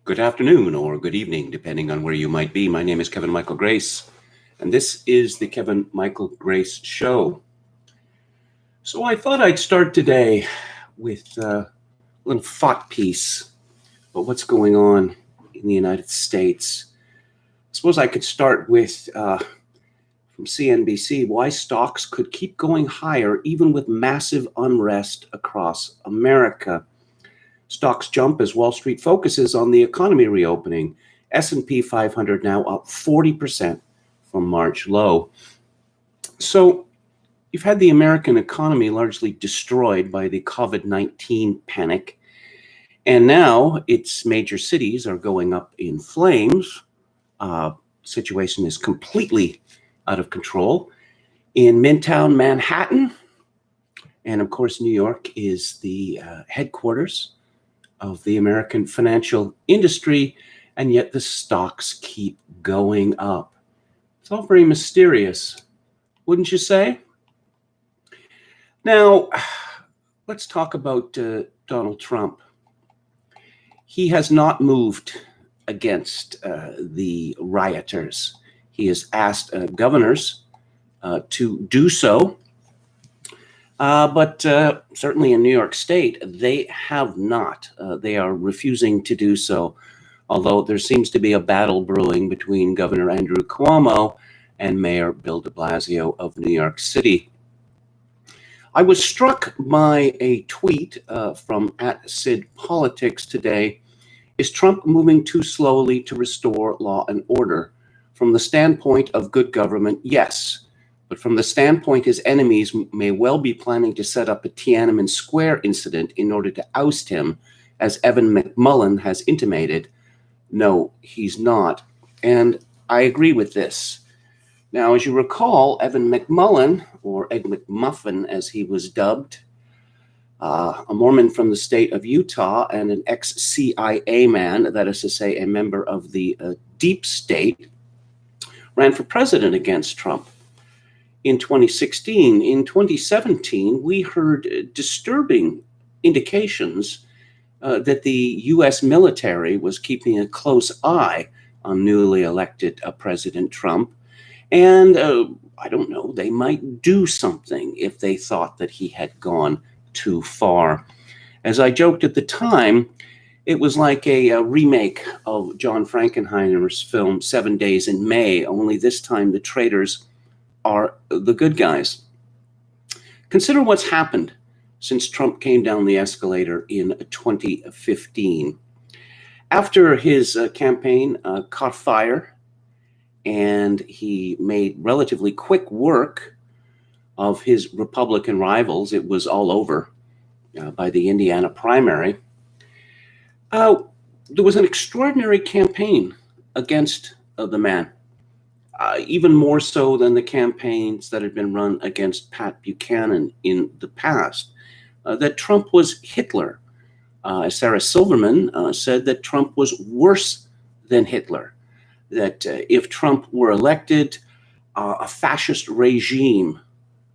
Good afternoon or good evening, depending on where you might be. My name is Kevin Michael Grace, and this is the Kevin Michael Grace Show. So I thought I'd start today with a little thought piece about what's going on in the United States. I suppose I could start with from CNBC, why stocks could keep going higher even with massive unrest across America. Stocks jump as Wall Street focuses on the economy reopening. S&P 500 now up 40% from March low. So you've had the American economy largely destroyed by the COVID-19 panic. And now its major cities are going up in flames. Situation is completely out of control. In Midtown Manhattan, and of course, New York is the headquarters of the American financial industry, and yet the stocks keep going up. It's all very mysterious, wouldn't you say? Now, let's talk about Donald Trump. He has not moved against the rioters. He has asked governors to do so. But certainly in New York State, they have not. They are refusing to do so, although there seems to be a battle brewing between Governor Andrew Cuomo and Mayor Bill de Blasio of New York City. I was struck by a tweet from @SidPolitics today. Is Trump moving too slowly to restore law and order? From the standpoint of good government, yes. But from the standpoint his enemies may well be planning to set up a Tiananmen Square incident in order to oust him, as Evan McMullin has intimated. No, he's not. And I agree with this. Now, as you recall, Evan McMullin, or Egg McMuffin as he was dubbed, a Mormon from the state of Utah and an ex-CIA man, that is to say, a member of the deep state, ran for president against Trump in 2016. In 2017, we heard disturbing indications that the U.S. military was keeping a close eye on newly elected President Trump. And I don't know, they might do something if they thought that he had gone too far. As I joked at the time, it was like a remake of John Frankenheimer's film 7 Days in May, only this time the traitors are the good guys. Consider what's happened since Trump came down the escalator in 2015. After his campaign caught fire and he made relatively quick work of his Republican rivals, it was all over by the Indiana primary. There was an extraordinary campaign against the man. Even more so than the campaigns that had been run against Pat Buchanan in the past, that Trump was Hitler. Sarah Silverman said that Trump was worse than Hitler, that if Trump were elected, a fascist regime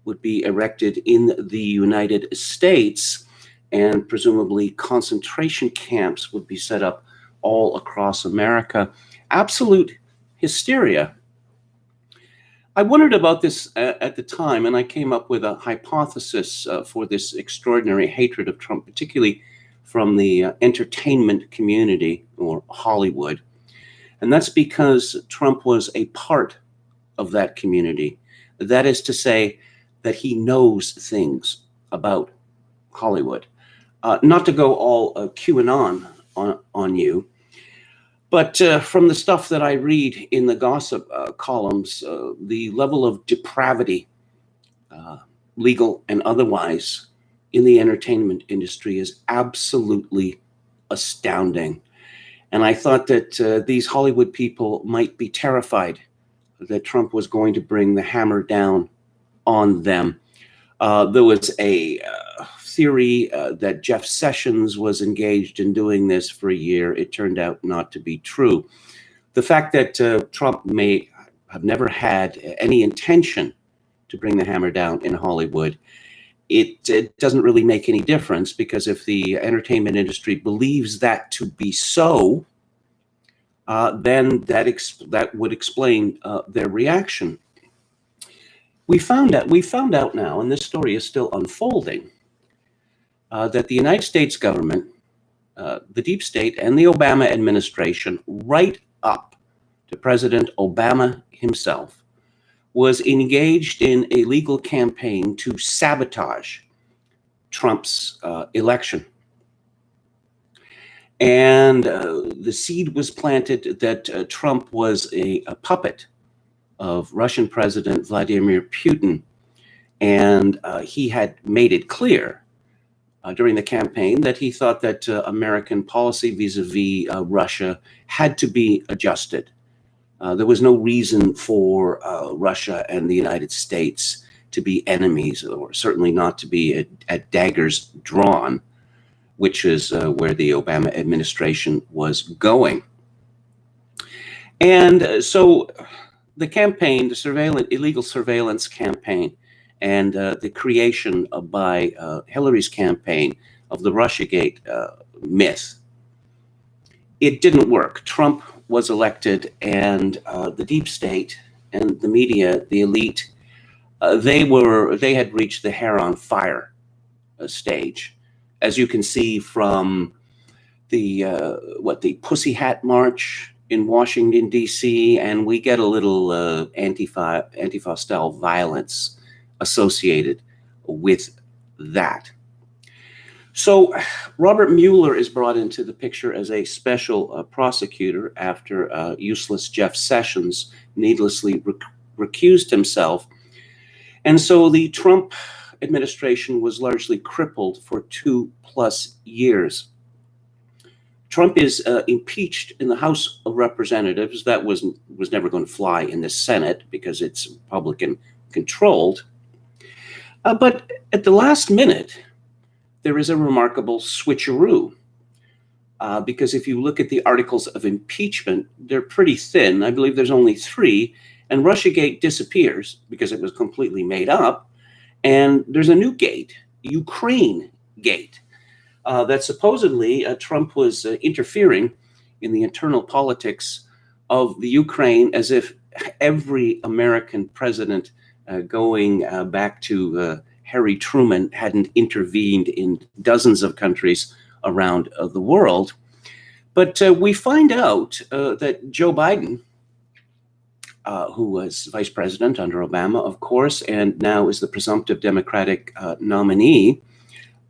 would be erected in the United States, and presumably concentration camps would be set up all across America. Absolute hysteria. I wondered about this at the time, and I came up with a hypothesis for this extraordinary hatred of Trump, particularly from the entertainment community or Hollywood. And that's because Trump was a part of that community. That is to say, that he knows things about Hollywood. Not to go all QAnon on you, but from the stuff that I read in the gossip columns, the level of depravity, legal and otherwise, in the entertainment industry is absolutely astounding. And I thought that these Hollywood people might be terrified that Trump was going to bring the hammer down on them. There was a theory that Jeff Sessions was engaged in doing this for a year. It turned out not to be true. The fact that Trump may have never had any intention to bring the hammer down in Hollywood, it doesn't really make any difference, because if the entertainment industry believes that to be so, then that would explain their reaction. We found out now, and this story is still unfolding, that the United States government, the deep state, and the Obama administration, right up to President Obama himself, was engaged in a legal campaign to sabotage Trump's election. And the seed was planted that Trump was a puppet of Russian President Vladimir Putin. And he had made it clear during the campaign that he thought that American policy vis-a-vis Russia had to be adjusted. There was no reason for Russia and the United States to be enemies, or certainly not to be at daggers drawn, which is where the Obama administration was going. And so the campaign, the illegal surveillance campaign, and the creation by Hillary's campaign of the Russiagate myth, it didn't work. Trump was elected, and the deep state and the media, the elite, they had reached the hair on fire stage, as you can see from the Pussy Hat March in Washington, D.C., and we get a little Antifa style violence associated with that. So Robert Mueller is brought into the picture as a special prosecutor after useless Jeff Sessions needlessly recused himself. And so the Trump administration was largely crippled for 2+ years. Trump is impeached in the House of Representatives. That was never going to fly in the Senate because it's Republican controlled. But at the last minute, there is a remarkable switcheroo. Because if you look at the articles of impeachment, they're pretty thin. I believe there's only 3. And Russiagate disappears because it was completely made up. And there's a new gate, Ukraine Gate, that supposedly Trump was interfering in the internal politics of the Ukraine, as if every American president going back to Harry Truman hadn't intervened in dozens of countries around the world. But we find out that Joe Biden, who was vice president under Obama, of course, and now is the presumptive Democratic nominee,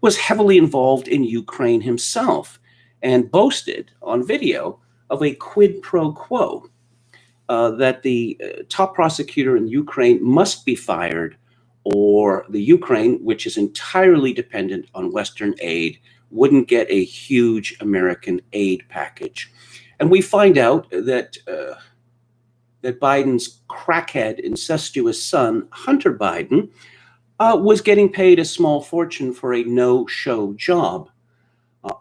was heavily involved in Ukraine himself and boasted on video of a quid pro quo that the top prosecutor in Ukraine must be fired, or the Ukraine, which is entirely dependent on Western aid, wouldn't get a huge American aid package. And we find out that that Biden's crackhead, incestuous son, Hunter Biden, was getting paid a small fortune for a no-show job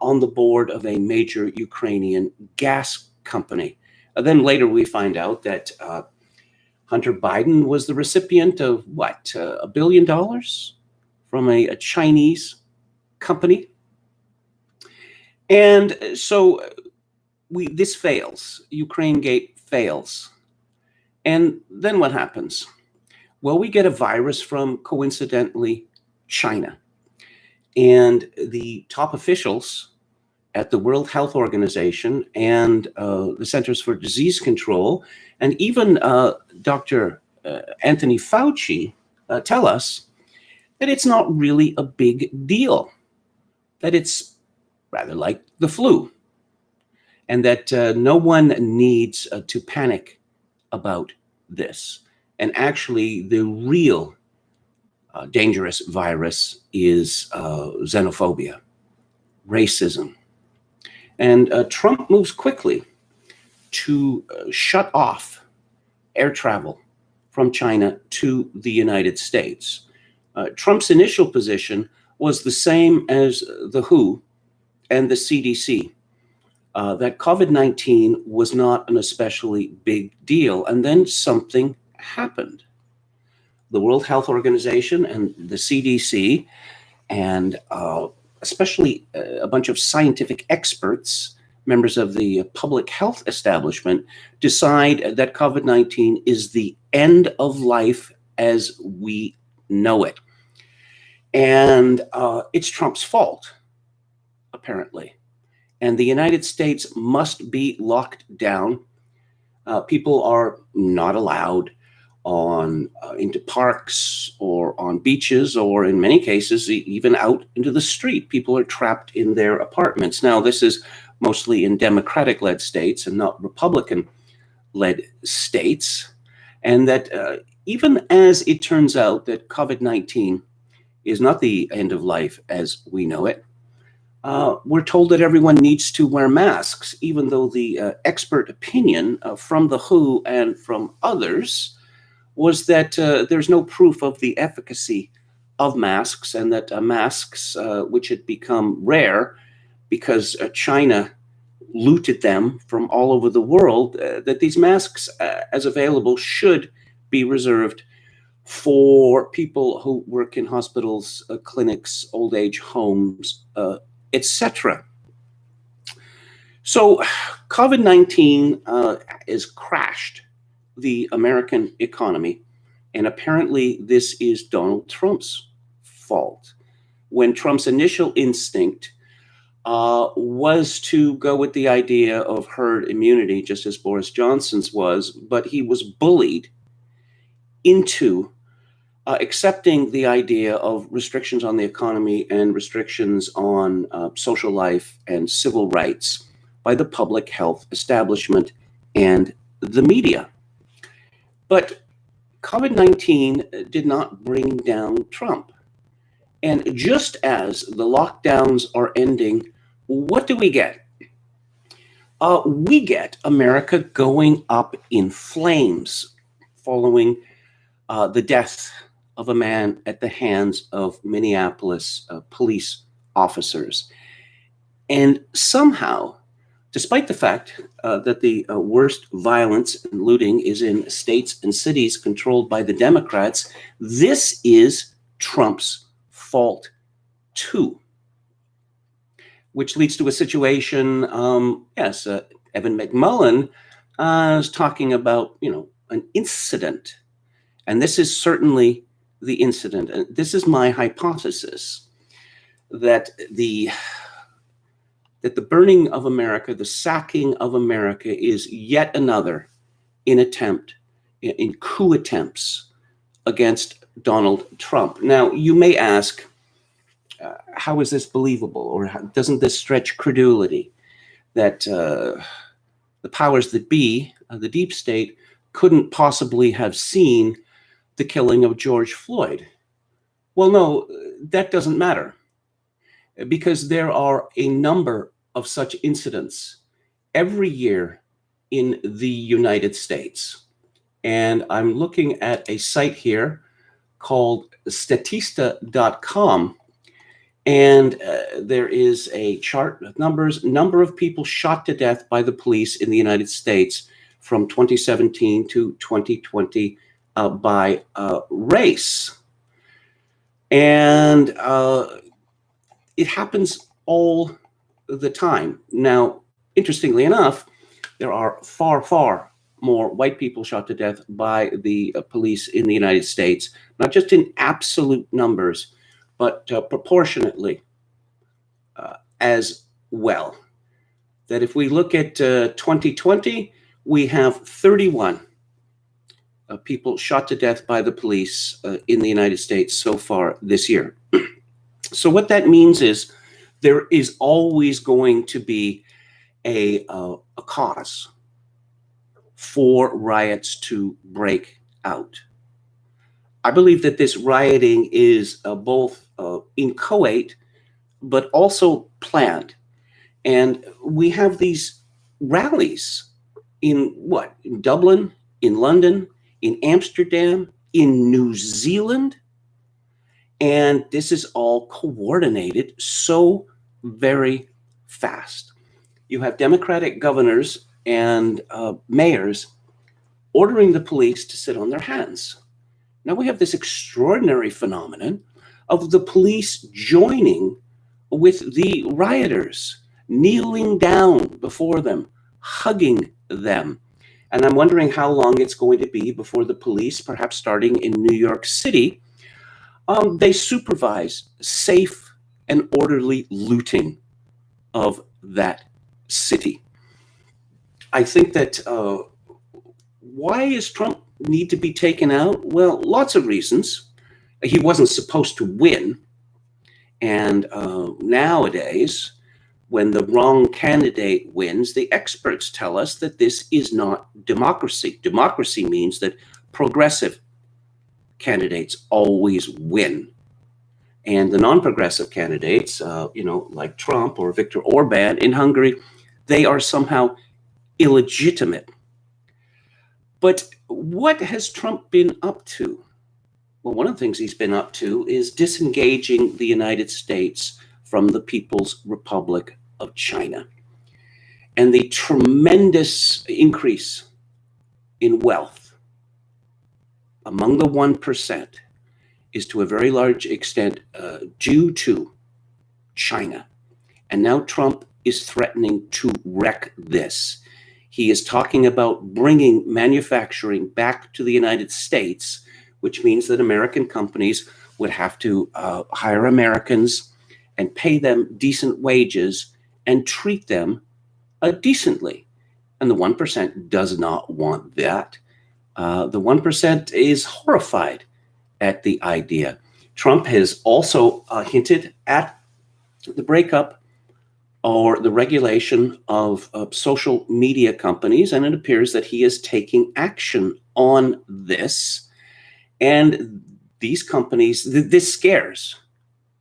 on the board of a major Ukrainian gas company. Then later we find out that Hunter Biden was the recipient of $1 billion from a Chinese company. And so this fails. Ukraine Gate fails. And then what happens? Well, we get a virus from, coincidentally, China. And the top officials at the World Health Organization and the Centers for Disease Control, and even Dr. Anthony Fauci tell us that it's not really a big deal, that it's rather like the flu, and that no one needs to panic about this. And actually, the real dangerous virus is xenophobia, racism. And Trump moves quickly to shut off air travel from China to the United States. Trump's initial position was the same as the WHO and the CDC, that COVID-19 was not an especially big deal. And then something happened. The World Health Organization and the CDC, and especially a bunch of scientific experts, members of the public health establishment decide that COVID-19 is the end of life as we know it. And it's Trump's fault, apparently. And the United States must be locked down. People are not allowed on into parks or on beaches, or in many cases, even out into the street. People are trapped in their apartments. Now, this is mostly in Democratic-led states and not Republican-led states. And that even as it turns out that COVID-19 is not the end of life as we know it, we're told that everyone needs to wear masks, even though the expert opinion from the WHO and from others was that there's no proof of the efficacy of masks, and that masks, which had become rare because China looted them from all over the world, that these masks, as available, should be reserved for people who work in hospitals, clinics, old age homes, etc. So COVID-19 has crashed the American economy, and apparently this is Donald Trump's fault. When Trump's initial instinct was to go with the idea of herd immunity, just as Boris Johnson's was, but he was bullied into accepting the idea of restrictions on the economy and restrictions on social life and civil rights by the public health establishment and the media. But COVID-19 did not bring down Trump. And just as the lockdowns are ending, what do we get? We get America going up in flames following the death of a man at the hands of Minneapolis police officers. And somehow, despite the fact that the worst violence and looting is in states and cities controlled by the Democrats, this is Trump's fault too. Which leads to a situation, Evan McMullin is talking about, an incident. And this is certainly the incident. And this is my hypothesis, that the burning of America, the sacking of America, is yet another in coup attempts against Donald Trump. Now, you may ask, how is this believable? Or doesn't this stretch credulity that the powers that be, the deep state, couldn't possibly have seen the killing of George Floyd? Well, no, that doesn't matter, because there are a number of such incidents every year in the United States. And I'm looking at a site here called Statista.com, and there is a chart of numbers, number of people shot to death by the police in the United States from 2017 to 2020 by race. And it happens all the time. Now, interestingly enough, there are far, far more white people shot to death by the police in the United States, not just in absolute numbers, but proportionately as well. That if we look at 2020, we have 31 people shot to death by the police in the United States so far this year. So what that means is there is always going to be a cause for riots to break out. I believe that this rioting is both inchoate, but also planned. And we have these rallies in in Dublin, in London, in Amsterdam, in New Zealand. And this is all coordinated so very fast. You have Democratic governors and mayors ordering the police to sit on their hands. Now we have this extraordinary phenomenon of the police joining with the rioters kneeling down before them, hugging them. And I'm wondering how long it's going to be before the police, perhaps starting in New York City, they supervise safe and orderly looting of that city. I think that why does Trump need to be taken out? Well, lots of reasons. He wasn't supposed to win. And nowadays, when the wrong candidate wins, the experts tell us that this is not democracy. Democracy means that progressive candidates always win. And the non-progressive candidates, like Trump or Viktor Orban in Hungary, they are somehow illegitimate. But what has Trump been up to? Well, one of the things he's been up to is disengaging the United States from the People's Republic of China. And the tremendous increase in wealth among the 1% is to a very large extent due to China. And now Trump is threatening to wreck this. He is talking about bringing manufacturing back to the United States, which means that American companies would have to hire Americans and pay them decent wages and treat them decently. And the 1% does not want that. The 1% is horrified at the idea. Trump has also hinted at the breakup or the regulation of social media companies, and it appears that he is taking action on this. And these companies, this scares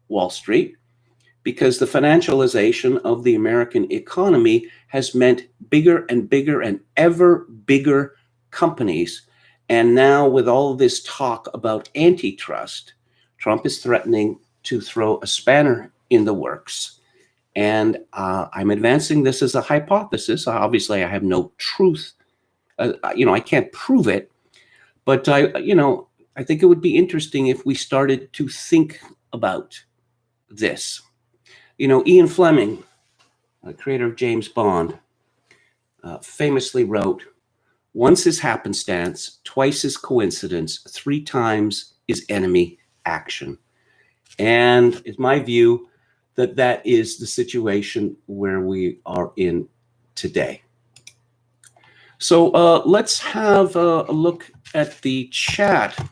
Wall Street, because the financialization of the American economy has meant bigger and bigger and ever bigger companies. And now with all of this talk about antitrust, Trump is threatening to throw a spanner in the works. And I'm advancing this as a hypothesis. Obviously, I have no truth. I can't prove it. But I think it would be interesting if we started to think about this. Ian Fleming, creator of James Bond, famously wrote, "Once is happenstance, twice is coincidence, three times is enemy action." And it's my view that is the situation where we are in today. So let's have a look at the chat.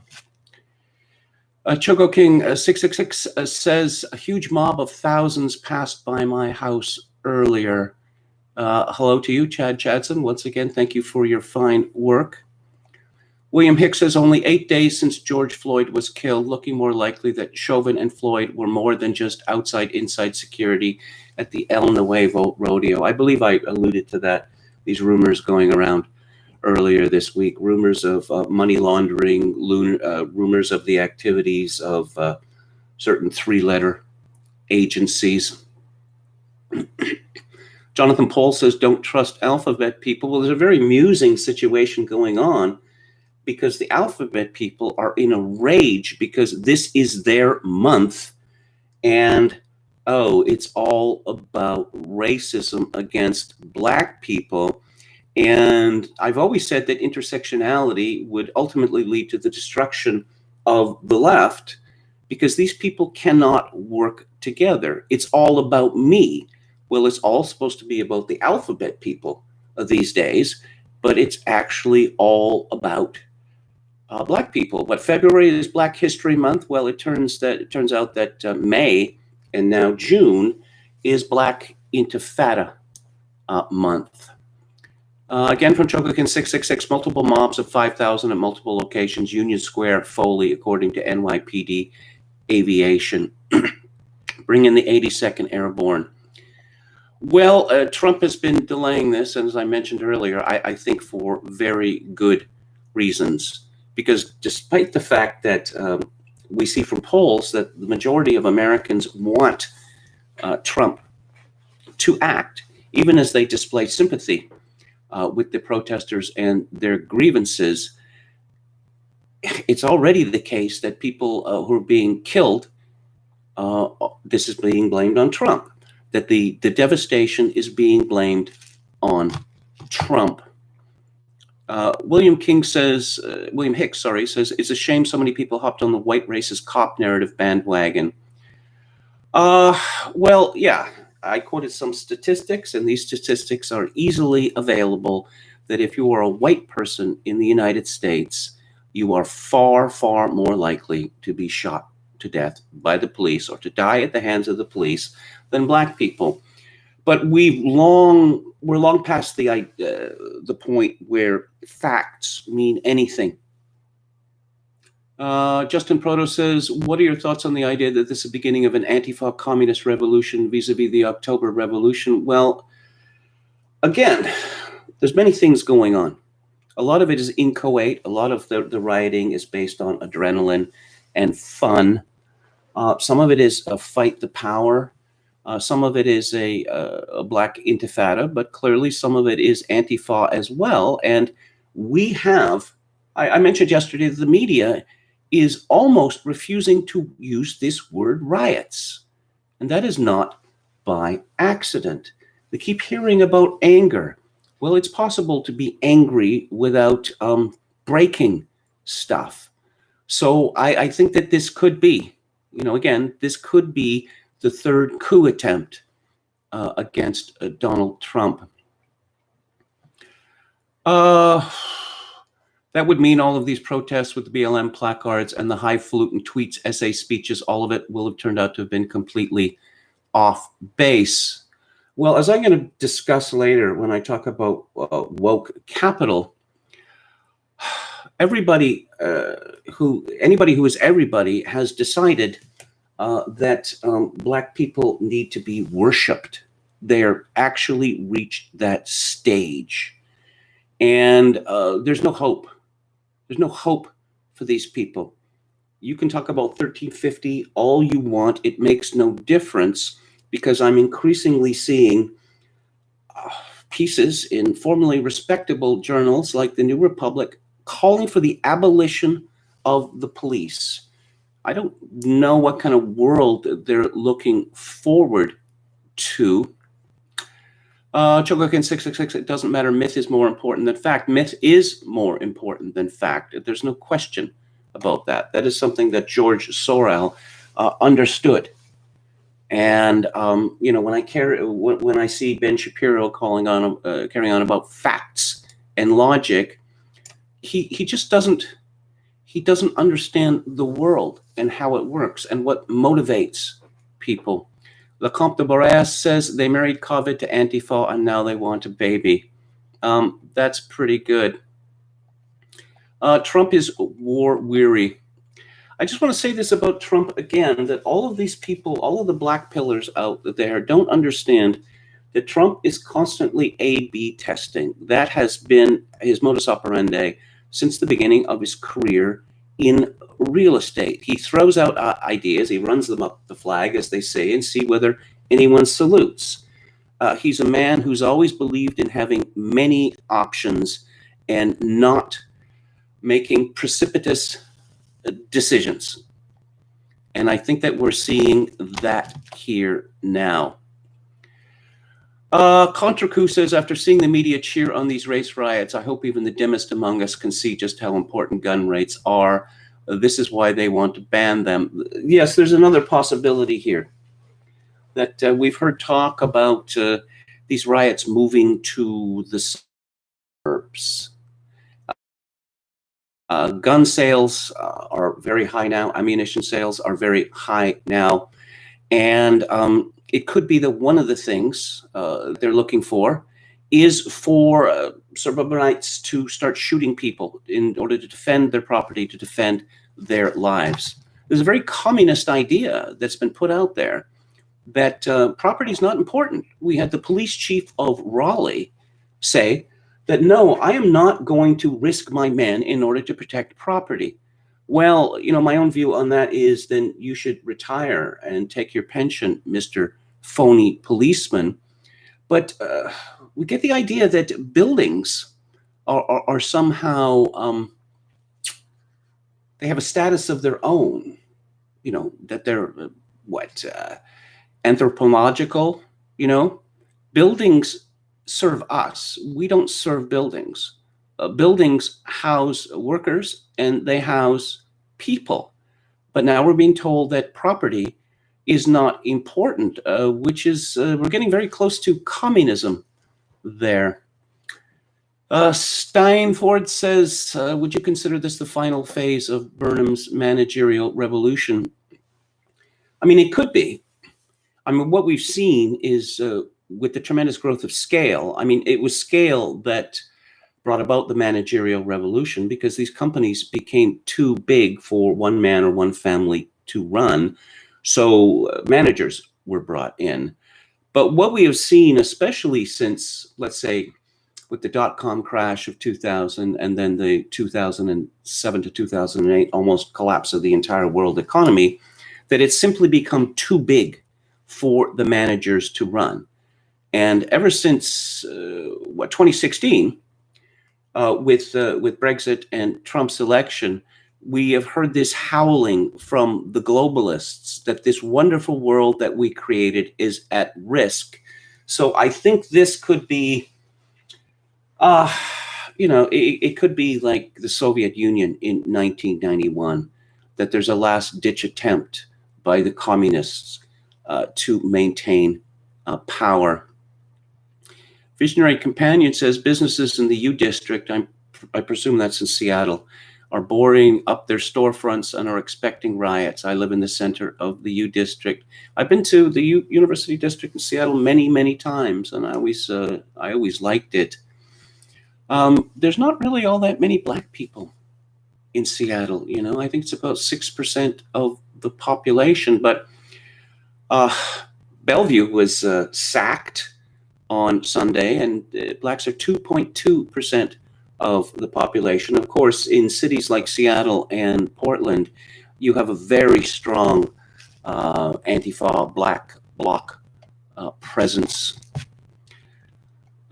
Choco King 666 says, "A huge mob of thousands passed by my house earlier." Hello to you, Chad Chadson. Once again, thank you for your fine work. William Hicks says, "Only 8 days since George Floyd was killed, looking more likely that Chauvin and Floyd were more than just inside security at the El Nuevo Rodeo." I believe I alluded to that, these rumors going around earlier this week, rumors of money laundering, rumors of the activities of certain three-letter agencies. Jonathan Paul says, "Don't trust alphabet people." Well, there's a very amusing situation going on, because the alphabet people are in a rage because this is their month. And, it's all about racism against Black people. And I've always said that intersectionality would ultimately lead to the destruction of the left, because these people cannot work together. It's all about me. Well, it's all supposed to be about the alphabet people these days, but it's actually all about Black people. But February is Black History Month. Well, it turns out that May and now June is Black Intifada month. Again from Chocokin 666, multiple mobs of 5,000 at multiple locations, Union Square, Foley, according to NYPD Aviation. Bring in the 82nd Airborne. Well, Trump has been delaying this, and as I mentioned earlier, I think for very good reasons. Because despite the fact that we see from polls that the majority of Americans want Trump to act, even as they display sympathy with the protesters and their grievances, it's already the case that people who are being killed, this is being blamed on Trump. that the devastation is being blamed on Trump. William Hicks, says, it's a shame so many people hopped on the white racist cop narrative bandwagon. Well, yeah, I quoted some statistics, and these statistics are easily available, that if you are a white person in the United States, you are far, far more likely to be shot to death by the police or to die at the hands of the police than black people. But we're long past the point where facts mean anything. Justin Proto says, what are your thoughts on the idea that this is the beginning of an Antifa communist revolution vis-a-vis the October Revolution? Well, again, there's many things going on. A lot of it is inchoate. A lot of the rioting is based on adrenaline and fun. Some of it is a fight the power. Some of it is a black intifada, but clearly some of it is Antifa as well. And we have, I mentioned yesterday, that the media is almost refusing to use this word riots. And that is not by accident. They keep hearing about anger. Well, it's possible to be angry without breaking stuff. So I think that this could be, again, this could be the third coup attempt against Donald Trump. That would mean all of these protests with the BLM placards and the highfalutin tweets, essay speeches, all of it will have turned out to have been completely off base. Well, as I'm going to discuss later when I talk about woke capital, anybody who is everybody has decided that black people need to be worshipped. They're actually reached that stage. And there's no hope. There's no hope for these people. You can talk about 1350 all you want. It makes no difference, because I'm increasingly seeing pieces in formerly respectable journals like the New Republic calling for the abolition of the police. I don't know what kind of world they're looking forward to. Chogokin 666, it doesn't matter. Myth is more important than fact. Myth is more important than fact. There's no question about that. That is something that George Sorel understood. And when I see Ben Shapiro carrying on about facts and logic, he just doesn't understand the world and how it works and what motivates people. Lecomte de Boreas says they married COVID to Antifa and now they want a baby. That's pretty good. Trump is war weary. I just want to say this about Trump again, that all of these people, all of the black pillars out there don't understand that Trump is constantly A/B testing. That has been his modus operandi since the beginning of his career in real estate. He throws out ideas, he runs them up the flag, as they say, and see whether anyone salutes. He's a man who's always believed in having many options and not making precipitous decisions. And I think that we're seeing that here now. Contracoup says, after seeing the media cheer on these race riots, I hope even the dimmest among us can see just how important gun rates are. This is why they want to ban them. Yes, there's another possibility here, that we've heard talk about these riots moving to the suburbs. Gun sales are very high now. Ammunition sales are very high now. And it could be that one of the things they're looking for is for suburbanites to start shooting people in order to defend their property, to defend their lives. There's a very communist idea that's been put out there that property is not important. We had the police chief of Raleigh say that, no, I am not going to risk my men in order to protect property. Well, my own view on that is then you should retire and take your pension, Mr. Phony policeman. But we get the idea that buildings are somehow, they have a status of their own, that they're, anthropological. You know, buildings serve us. We don't serve buildings. Buildings house workers and they house people. But now we're being told that property is not important, which is, we're getting very close to communism there. Steinford says, would you consider this the final phase of Burnham's managerial revolution? I mean, it could be. I mean, what we've seen is with the tremendous growth of scale, I mean, it was scale that brought about the managerial revolution because these companies became too big for one man or one family to run. So managers were brought in. But what we have seen, especially since, let's say, with the dot-com crash of 2000 and then the 2007 to 2008 almost collapse of the entire world economy, that it's simply become too big for the managers to run. And ever since 2016, with Brexit and Trump's election, we have heard this howling from the globalists that this wonderful world that we created is at risk. So I think this could be, it could be like the Soviet Union in 1991, that there's a last-ditch attempt by the communists to maintain power. Visionary Companion says businesses in the U District, I presume that's in Seattle, are boarding up their storefronts and are expecting riots. I live in the center of the U District. I've been to the University District in Seattle many, many times, and I always liked it. There's not really all that many Black people in Seattle. You know, I think it's about 6% of the population, but Bellevue was sacked on Sunday, and Blacks are 2.2% of the population. Of course, in cities like Seattle and Portland, you have a very strong Antifa Black Bloc presence.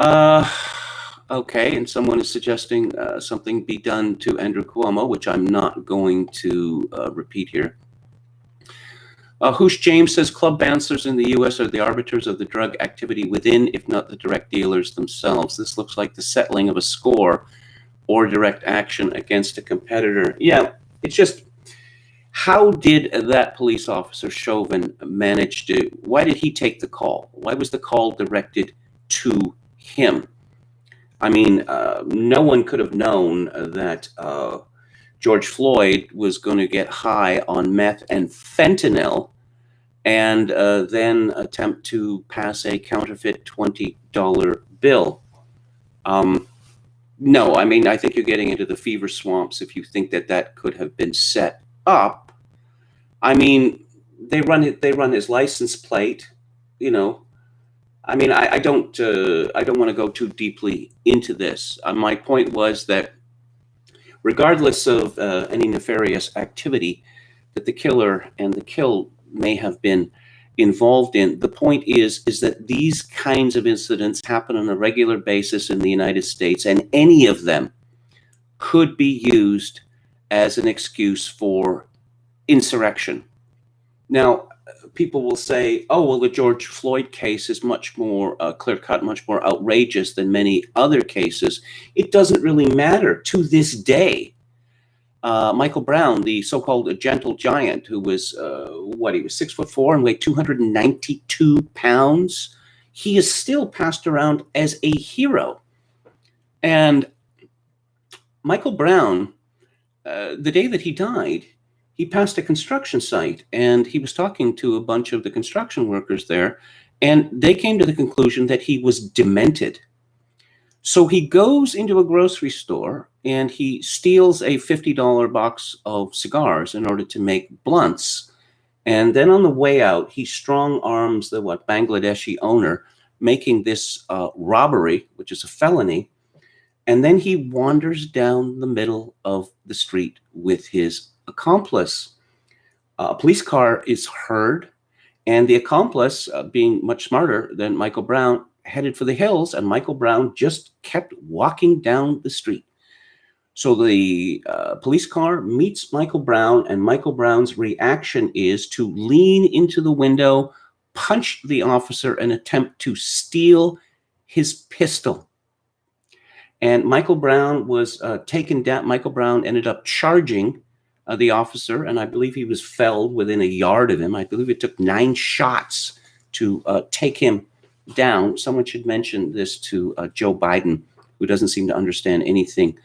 Okay, and someone is suggesting something be done to Andrew Cuomo, which I'm not going to repeat here. Hoosh James says club bouncers in the U.S. are the arbiters of the drug activity within, if not the direct dealers themselves. This looks like the settling of a score or direct action against a competitor. Yeah, it's just, how did that police officer, Chauvin, manage to, why did he take the call? Why was the call directed to him? I mean, no one could have known that George Floyd was going to get high on meth and fentanyl and then attempt to pass a counterfeit $20 bill. No, I mean, I think you're getting into the fever swamps if you think that that could have been set up. I mean, they run his license plate, you know. I mean, I don't want to go too deeply into this. My point was that regardless of any nefarious activity that the killer and the kill may have been involved in, the point is that these kinds of incidents happen on a regular basis in the United States, and any of them could be used as an excuse for insurrection. Now, people will say, oh, well, the George Floyd case is much more clear-cut, much more outrageous than many other cases. It doesn't really matter to this day. Michael Brown, the so-called gentle giant, who was, he was 6'4" and weighed 292 pounds. He is still passed around as a hero. And Michael Brown, the day that he died, he passed a construction site and he was talking to a bunch of the construction workers there, and they came to the conclusion that he was demented. So he goes into a grocery store and he steals a $50 box of cigars in order to make blunts. And then on the way out, he strong arms the Bangladeshi owner, making this robbery, which is a felony. And then he wanders down the middle of the street with his accomplice. A police car is heard, and the accomplice, being much smarter than Michael Brown, headed for the hills, and Michael Brown just kept walking down the street. So the police car meets Michael Brown, and Michael Brown's reaction is to lean into the window, punched the officer in an attempt to steal his pistol. And Michael Brown was taken down. Michael Brown ended up charging the officer, and I believe he was felled within a yard of him. I believe it took 9 shots to take him down. Someone should mention this to Joe Biden, who doesn't seem to understand anything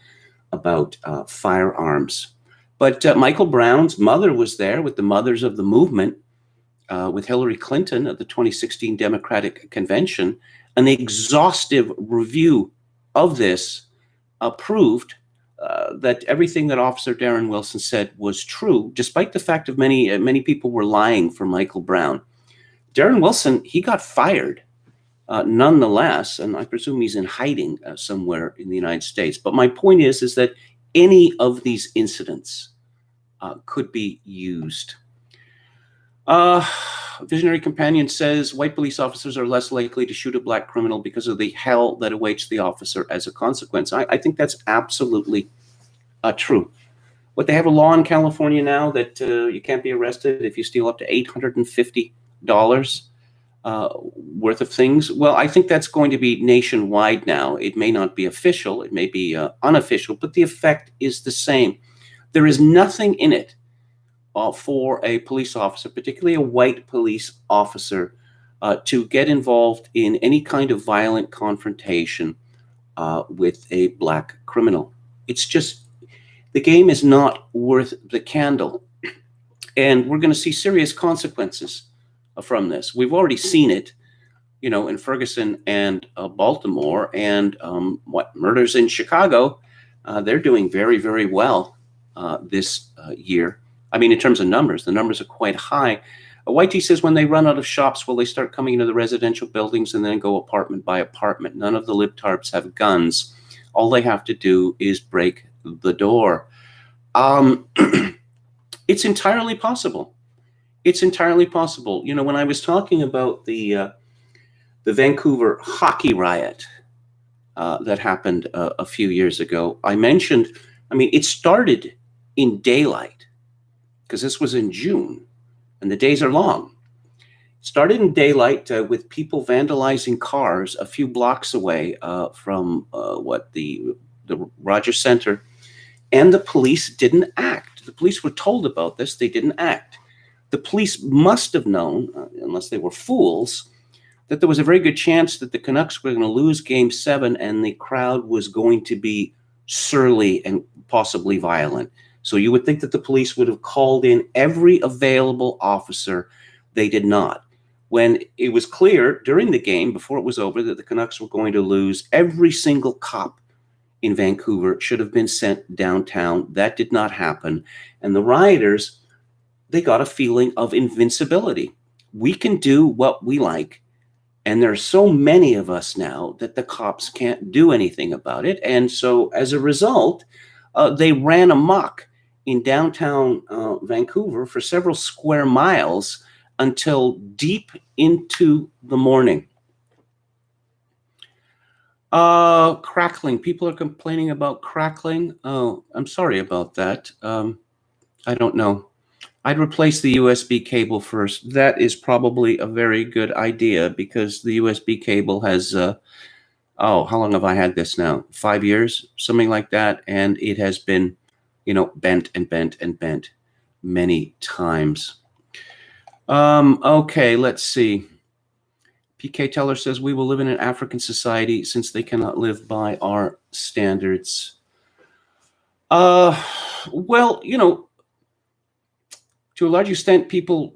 about firearms. But Michael Brown's mother was there with the mothers of the movement, with Hillary Clinton at the 2016 Democratic Convention. An exhaustive review of this proved that everything that Officer Darren Wilson said was true, despite the fact of many people were lying for Michael Brown. Darren Wilson, he got fired nonetheless, and I presume he's in hiding somewhere in the United States. But my point is that any of these incidents could be used. Visionary Companion says white police officers are less likely to shoot a black criminal because of the hell that awaits the officer as a consequence. I think that's absolutely true. What, they have a law in California now that you can't be arrested if you steal up to $850 worth of things. Well, I think that's going to be nationwide now. It may not be official, it may be unofficial, but the effect is the same. There is nothing in it for a police officer, particularly a white police officer, to get involved in any kind of violent confrontation with a black criminal. It's just, the game is not worth the candle. And we're going to see serious consequences from this. We've already seen it, in Ferguson and Baltimore, and murders in Chicago. They're doing very, very well this year. I mean, in terms of numbers, the numbers are quite high. Whitey says when they run out of shops, will they start coming into the residential buildings and then go apartment by apartment? None of the libtards have guns. All they have to do is break the door. It's entirely possible. It's entirely possible. When I was talking about the Vancouver hockey riot that happened a few years ago, I mentioned, it started in daylight, because this was in June, and the days are long. It started in daylight with people vandalizing cars a few blocks away from the Rogers Center, and the police didn't act. The police were told about this, they didn't act. The police must have known, unless they were fools, that there was a very good chance that the Canucks were going to lose Game 7 and the crowd was going to be surly and possibly violent. So you would think that the police would have called in every available officer. They did not. When it was clear during the game, before it was over, that the Canucks were going to lose, every single cop in Vancouver should have been sent downtown. That did not happen. And the rioters, they got a feeling of invincibility. We can do what we like. And there are so many of us now that the cops can't do anything about it. And so as a result, they ran amok in downtown Vancouver for several square miles until deep into the morning. Crackling. People are complaining about crackling. Oh, I'm sorry about that. I don't know. I'd replace the USB cable first. That is probably a very good idea, because the USB cable has, how long have I had this now? 5 years, something like that. And it has been, bent and bent and bent many times. Okay, let's see. PK Teller says, we will live in an African society since they cannot live by our standards. Well, to a large extent, people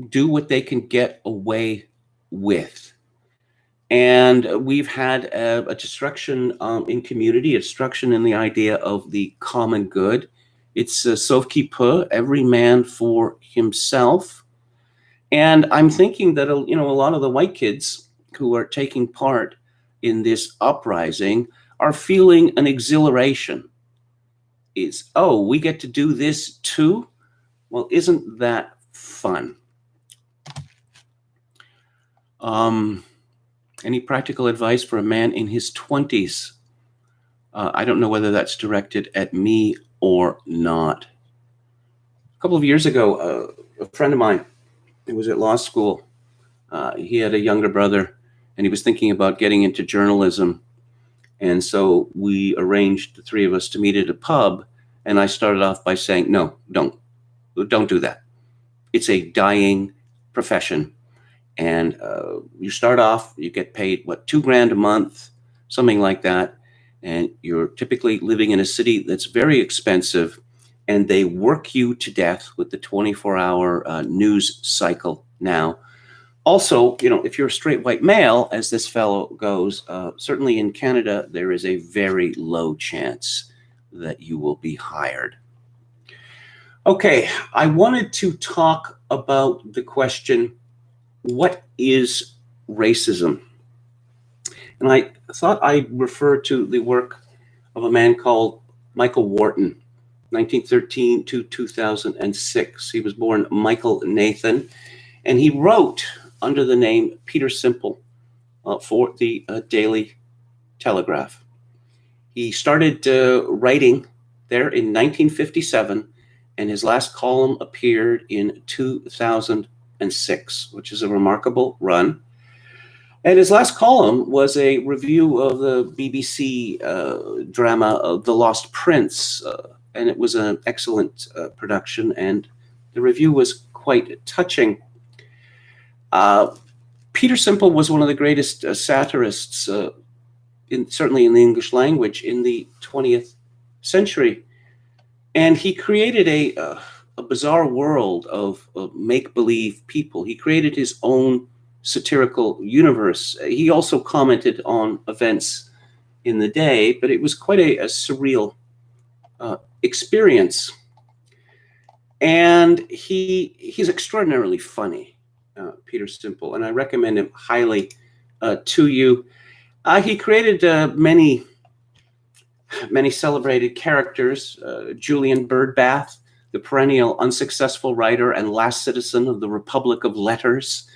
do what they can get away with. And we've had a destruction in community, a destruction in the idea of the common good. It's sauf qui peut, every man for himself. And I'm thinking that, a lot of the white kids who are taking part in this uprising are feeling an exhilaration. It's, oh, we get to do this too? Well, isn't that fun? Any practical advice for a man in his 20s? I don't know whether that's directed at me or not. A couple of years ago, a friend of mine who was at law school He had a younger brother, and he was thinking about getting into journalism. And so we arranged, the three of us, to meet at a pub. And I started off by saying, no, don't do that. It's a dying profession. And you start off, you get paid, what, $2,000 a month, something like that. And you're typically living in a city that's very expensive, and they work you to death with the 24-hour news cycle now. Also, if you're a straight white male, as this fellow goes, certainly in Canada, there is a very low chance that you will be hired. Okay, I wanted to talk about the question, what is racism? And I thought I'd refer to the work of a man called Michael Wharton, 1913 to 2006. He was born Michael Nathan, and he wrote under the name Peter Simple for the Daily Telegraph. He started writing there in 1957, and his last column appeared in 2006, which is a remarkable run. And his last column was a review of the BBC drama The Lost Prince, and it was an excellent production, and the review was quite touching. Peter Simple was one of the greatest satirists, certainly in the English language, in the 20th century. And he created a bizarre world of make-believe people. He created his own satirical universe. He also commented on events in the day, but it was quite a surreal experience. And he's extraordinarily funny, Peter Simple, and I recommend him highly to you. He created many celebrated characters. Julian Birdbath, the perennial unsuccessful writer and last citizen of the Republic of Letters,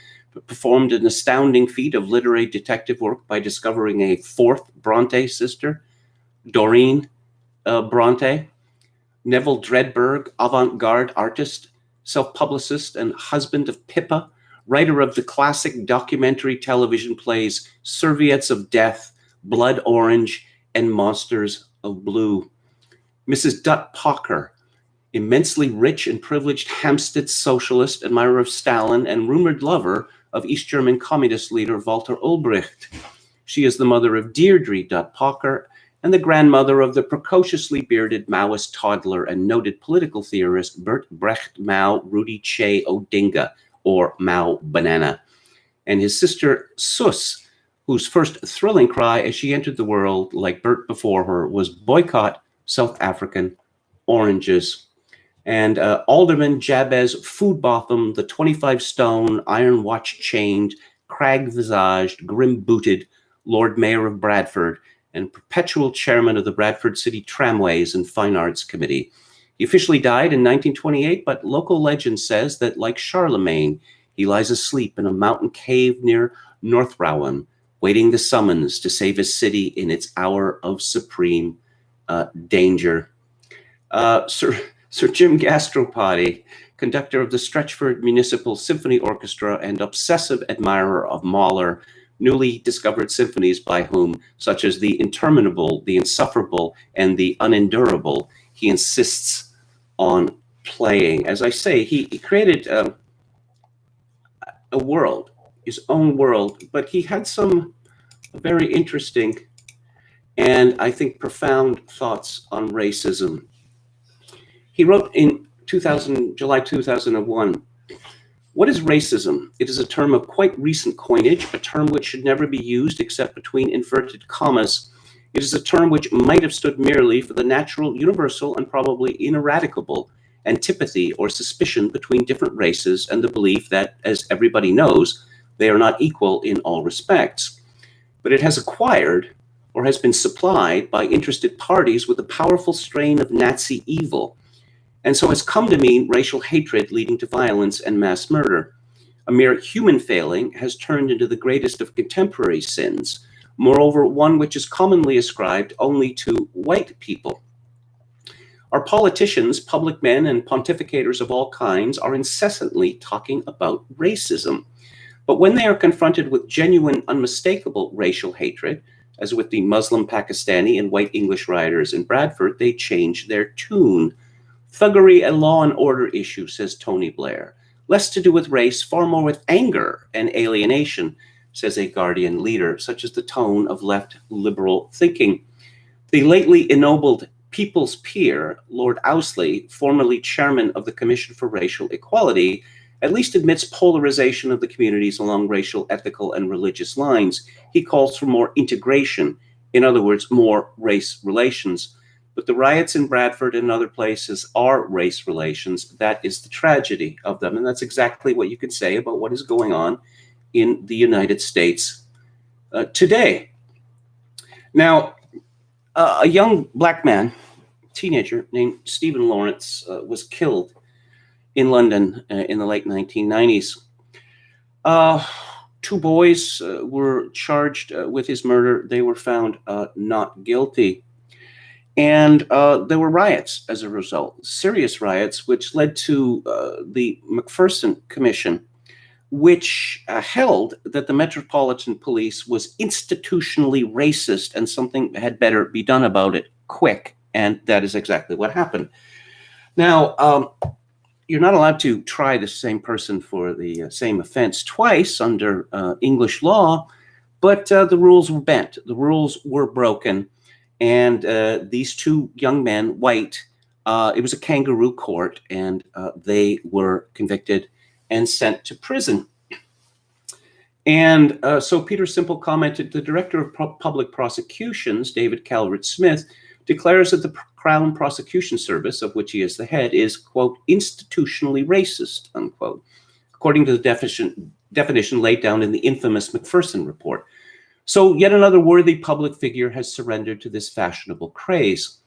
performed an astounding feat of literary detective work by discovering a fourth Bronte sister, Doreen Bronte. Neville Dreadberg, avant-garde artist, self-publicist, and husband of Pippa, writer of the classic documentary television plays Serviettes of Death, Blood Orange, and Monsters of Blue. Mrs. Dut Pocker, immensely rich and privileged Hampstead socialist, admirer of Stalin, and rumored lover of East German communist leader Walter Ulbricht. She is the mother of Deirdre Dut Pocker and the grandmother of the precociously bearded Maoist toddler and noted political theorist Bert Brecht Mao Rudy Che Odinga, or Mao Banana, and his sister Sus, whose first thrilling cry as she entered the world, like Bert before her, was boycott South African oranges. And Alderman Jabez Foodbotham, the 25-stone, iron watch-chained, crag-visaged, grim-booted Lord Mayor of Bradford and perpetual chairman of the Bradford City Tramways and Fine Arts Committee. He officially died in 1928, but local legend says that, like Charlemagne, he lies asleep in a mountain cave near Northrowan, waiting the summons to save his city in its hour of supreme danger. Sir Jim Gastropodi, conductor of the Stretchford Municipal Symphony Orchestra and obsessive admirer of Mahler, newly discovered symphonies by whom, such as the interminable, the insufferable, and the unendurable, he insists on playing. As I say, he created a world, his own world, but he had some very interesting and I think profound thoughts on racism. He wrote in July 2001, "What is racism? It is a term of quite recent coinage, a term which should never be used except between inverted commas. It is a term which might have stood merely for the natural, universal, and probably ineradicable antipathy or suspicion between different races and the belief that, as everybody knows, they are not equal in all respects. But it has acquired or has been supplied by interested parties with a powerful strain of Nazi evil, and so has come to mean racial hatred leading to violence and mass murder. A mere human failing has turned into the greatest of contemporary sins, moreover, one which is commonly ascribed only to white people. Our politicians, public men, and pontificators of all kinds are incessantly talking about racism. But when they are confronted with genuine, unmistakable racial hatred, as with the Muslim Pakistani and white English rioters in Bradford, they change their tune. Thuggery a law and order issue, says Tony Blair. Less to do with race, far more with anger and alienation, says a Guardian leader, such as the tone of left liberal thinking. The lately ennobled People's Peer, Lord Ousley, formerly chairman of the Commission for Racial Equality, at least admits polarization of the communities along racial, ethical, and religious lines. He calls for more integration, in other words, more race relations. But the riots in Bradford and other places are race relations. That is the tragedy of them. And that's exactly what you could say about what is going on in the United States today. Now, a young black man, teenager named Stephen Lawrence, was killed in London in the late 1990s. Two boys were charged with his murder. They were found not guilty. And there were riots as a result, serious riots, which led to the Macpherson Commission, which held that the Metropolitan Police was institutionally racist and something had better be done about it quick. And that is exactly what happened. Now, you're not allowed to try the same person for the same offense twice under English law, but the rules were bent. The rules were broken. And these two young men, white, it was a kangaroo court, and they were convicted and sent to prison. And so Peter Simple commented, the director of public prosecutions, David Calvert-Smith, declares that the Crown Prosecution Service, of which he is the head, is, quote, institutionally racist, unquote, according to the definition laid down in the infamous Macpherson report. So yet another worthy public figure has surrendered to this fashionable craze.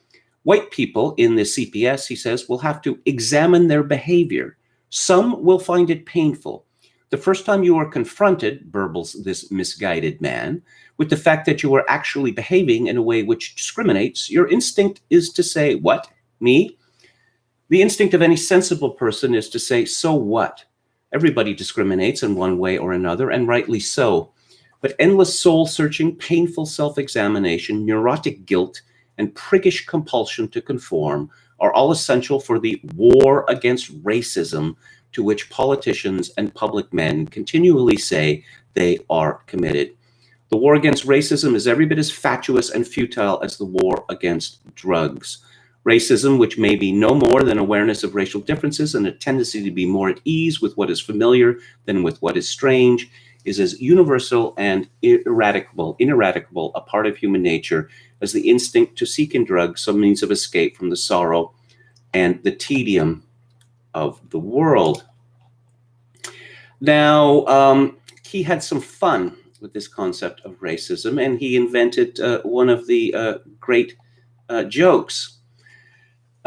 White people in the CPS, he says, will have to examine their behavior. Some will find it painful. The first time you are confronted, burbles this misguided man, with the fact that you are actually behaving in a way which discriminates, your instinct is to say, what? Me? The instinct of any sensible person is to say, so what? Everybody discriminates in one way or another, and rightly so. But endless soul-searching, painful self-examination, neurotic guilt, and priggish compulsion to conform are all essential for the war against racism to which politicians and public men continually say they are committed. The war against racism is every bit as fatuous and futile as the war against drugs. Racism, which may be no more than awareness of racial differences and a tendency to be more at ease with what is familiar than with what is strange, is as universal and ineradicable a part of human nature as the instinct to seek in drugs some means of escape from the sorrow and the tedium of the world. Now, he had some fun with this concept of racism, and he invented one of the great jokes.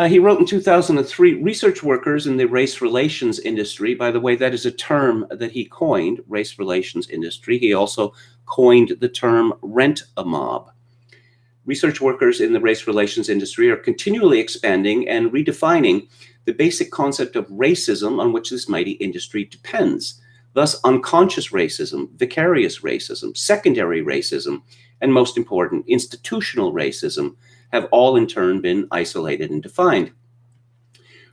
He wrote in 2003, research workers in the race relations industry, by the way, that is a term that he coined, race relations industry. He also coined the term rent-a-mob. Research workers in the race relations industry are continually expanding and redefining the basic concept of racism on which this mighty industry depends. Thus, unconscious racism, vicarious racism, secondary racism, and most important, institutional racism have all in turn been isolated and defined.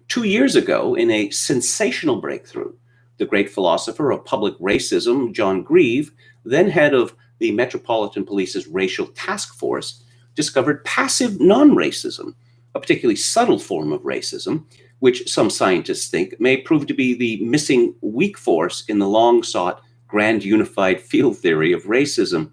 2 years ago, in a sensational breakthrough, the great philosopher of public racism, John Grieve, then head of the Metropolitan Police's Racial Task Force, discovered passive non-racism, a particularly subtle form of racism, which some scientists think may prove to be the missing weak force in the long-sought grand unified field theory of racism.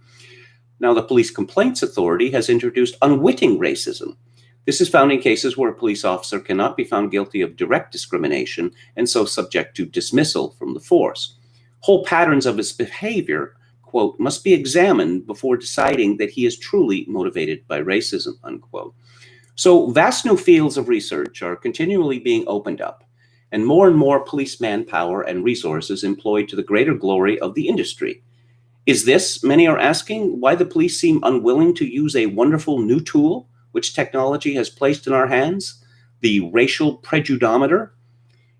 Now, the Police Complaints Authority has introduced unwitting racism. This is found in cases where a police officer cannot be found guilty of direct discrimination and so subject to dismissal from the force. Whole patterns of his behavior, quote, must be examined before deciding that he is truly motivated by racism, unquote. So vast new fields of research are continually being opened up, and more police manpower and resources employed to the greater glory of the industry. Is this, many are asking, why the police seem unwilling to use a wonderful new tool which technology has placed in our hands, the racial prejudometer?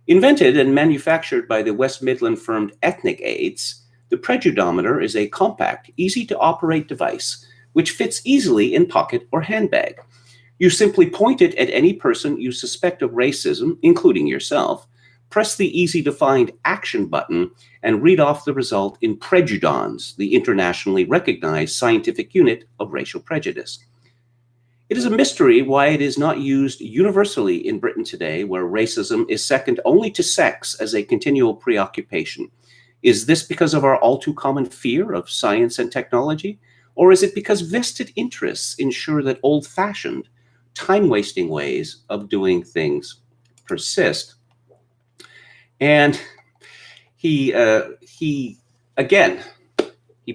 Invented and manufactured by the West Midland firm Ethnic Aids, The prejudometer is a compact, easy-to-operate device which fits easily in pocket or handbag. You simply point it at any person you suspect of racism, including yourself, press the easy-to-find action button, and read off the result in prejudons, the internationally recognized scientific unit of racial prejudice. It is a mystery why it is not used universally in Britain today, where racism is second only to sex as a continual preoccupation. Is this because of our all too common fear of science and technology? Or is it because vested interests ensure that old-fashioned, time-wasting ways of doing things persist? And he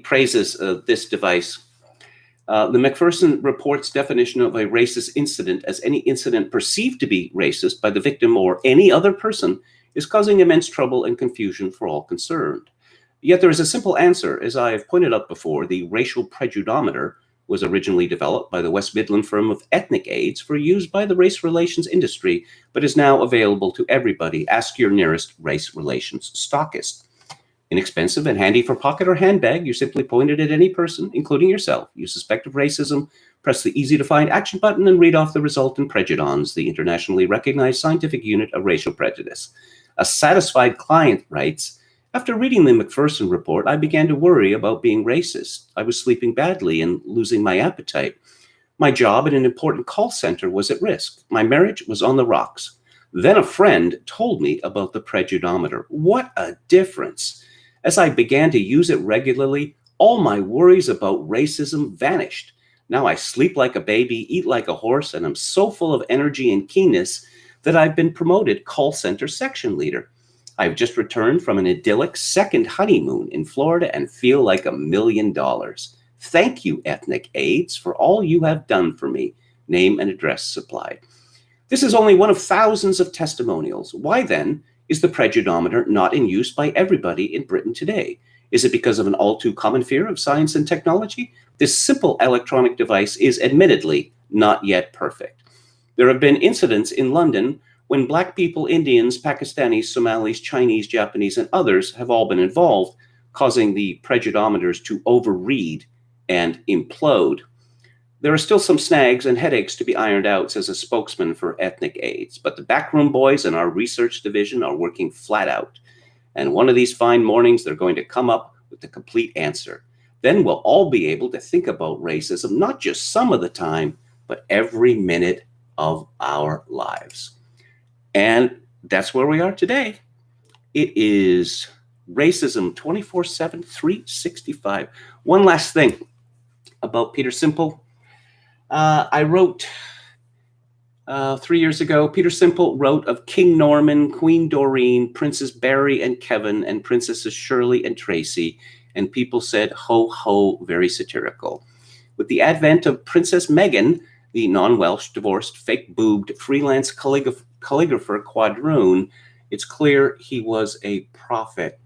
praises this device. The McPherson report's definition of a racist incident as any incident perceived to be racist by the victim or any other person is causing immense trouble and confusion for all concerned. Yet there is a simple answer. As I have pointed out before, the racial prejudometer was originally developed by the West Midland firm of Ethnic Aids for use by the race relations industry, but is now available to everybody. Ask your nearest race relations stockist. Inexpensive and handy for pocket or handbag, you simply point it at any person, including yourself, you suspect of racism, press the easy-to-find action button, and read off the result in prejudons, the internationally recognized scientific unit of racial prejudice. A satisfied client writes, "After reading the McPherson report, I began to worry about being racist. I was sleeping badly and losing my appetite. My job at an important call center was at risk. My marriage was on the rocks. Then a friend told me about the prejudometer. What a difference! As I began to use it regularly, all my worries about racism vanished. Now I sleep like a baby, eat like a horse, and I'm so full of energy and keenness that I've been promoted call center section leader. I've just returned from an idyllic second honeymoon in Florida and feel like $1 million. Thank you, Ethnic Aids, for all you have done for me. Name and address supplied." This is only one of thousands of testimonials. Why then is the prejudometer not in use by everybody in Britain today? Is it because of an all too common fear of science and technology? This simple electronic device is admittedly not yet perfect. There have been incidents in London when Black people, Indians, Pakistanis, Somalis, Chinese, Japanese, and others have all been involved, causing the prejudometers to overread and implode. There are still some snags and headaches to be ironed out, says a spokesman for Ethnic Aids, but the backroom boys in our research division are working flat out. And one of these fine mornings, they're going to come up with the complete answer. Then we'll all be able to think about racism, not just some of the time, but every minute of our lives. And that's where we are today. It is racism 24/7, 365. One last thing about Peter Simple. I wrote 3 years ago, Peter Simple wrote of King Norman, Queen Doreen, Princes Barry and Kevin, and Princesses Shirley and Tracy, and people said, ho, ho, very satirical. With the advent of Princess Meghan, the non-Welsh, divorced, fake-boobed, freelance calligrapher quadroon, it's clear he was a prophet.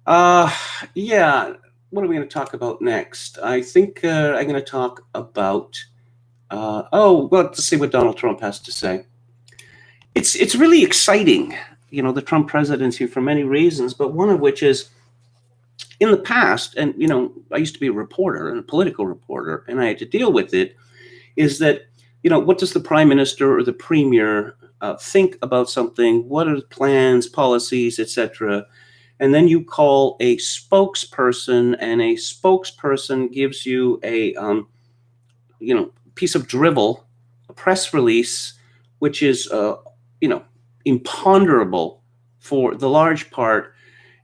Yeah. What are we going to talk about next? I think I'm going to talk about, let's see what Donald Trump has to say. It's really exciting, the Trump presidency for many reasons, but one of which is in the past, and, I used to be a reporter and a political reporter, and I had to deal with it, is that, what does the prime minister or the premier think about something? What are the plans, policies, etc.? And then you call a spokesperson, and a spokesperson gives you a, piece of drivel, a press release, which is, imponderable for the large part.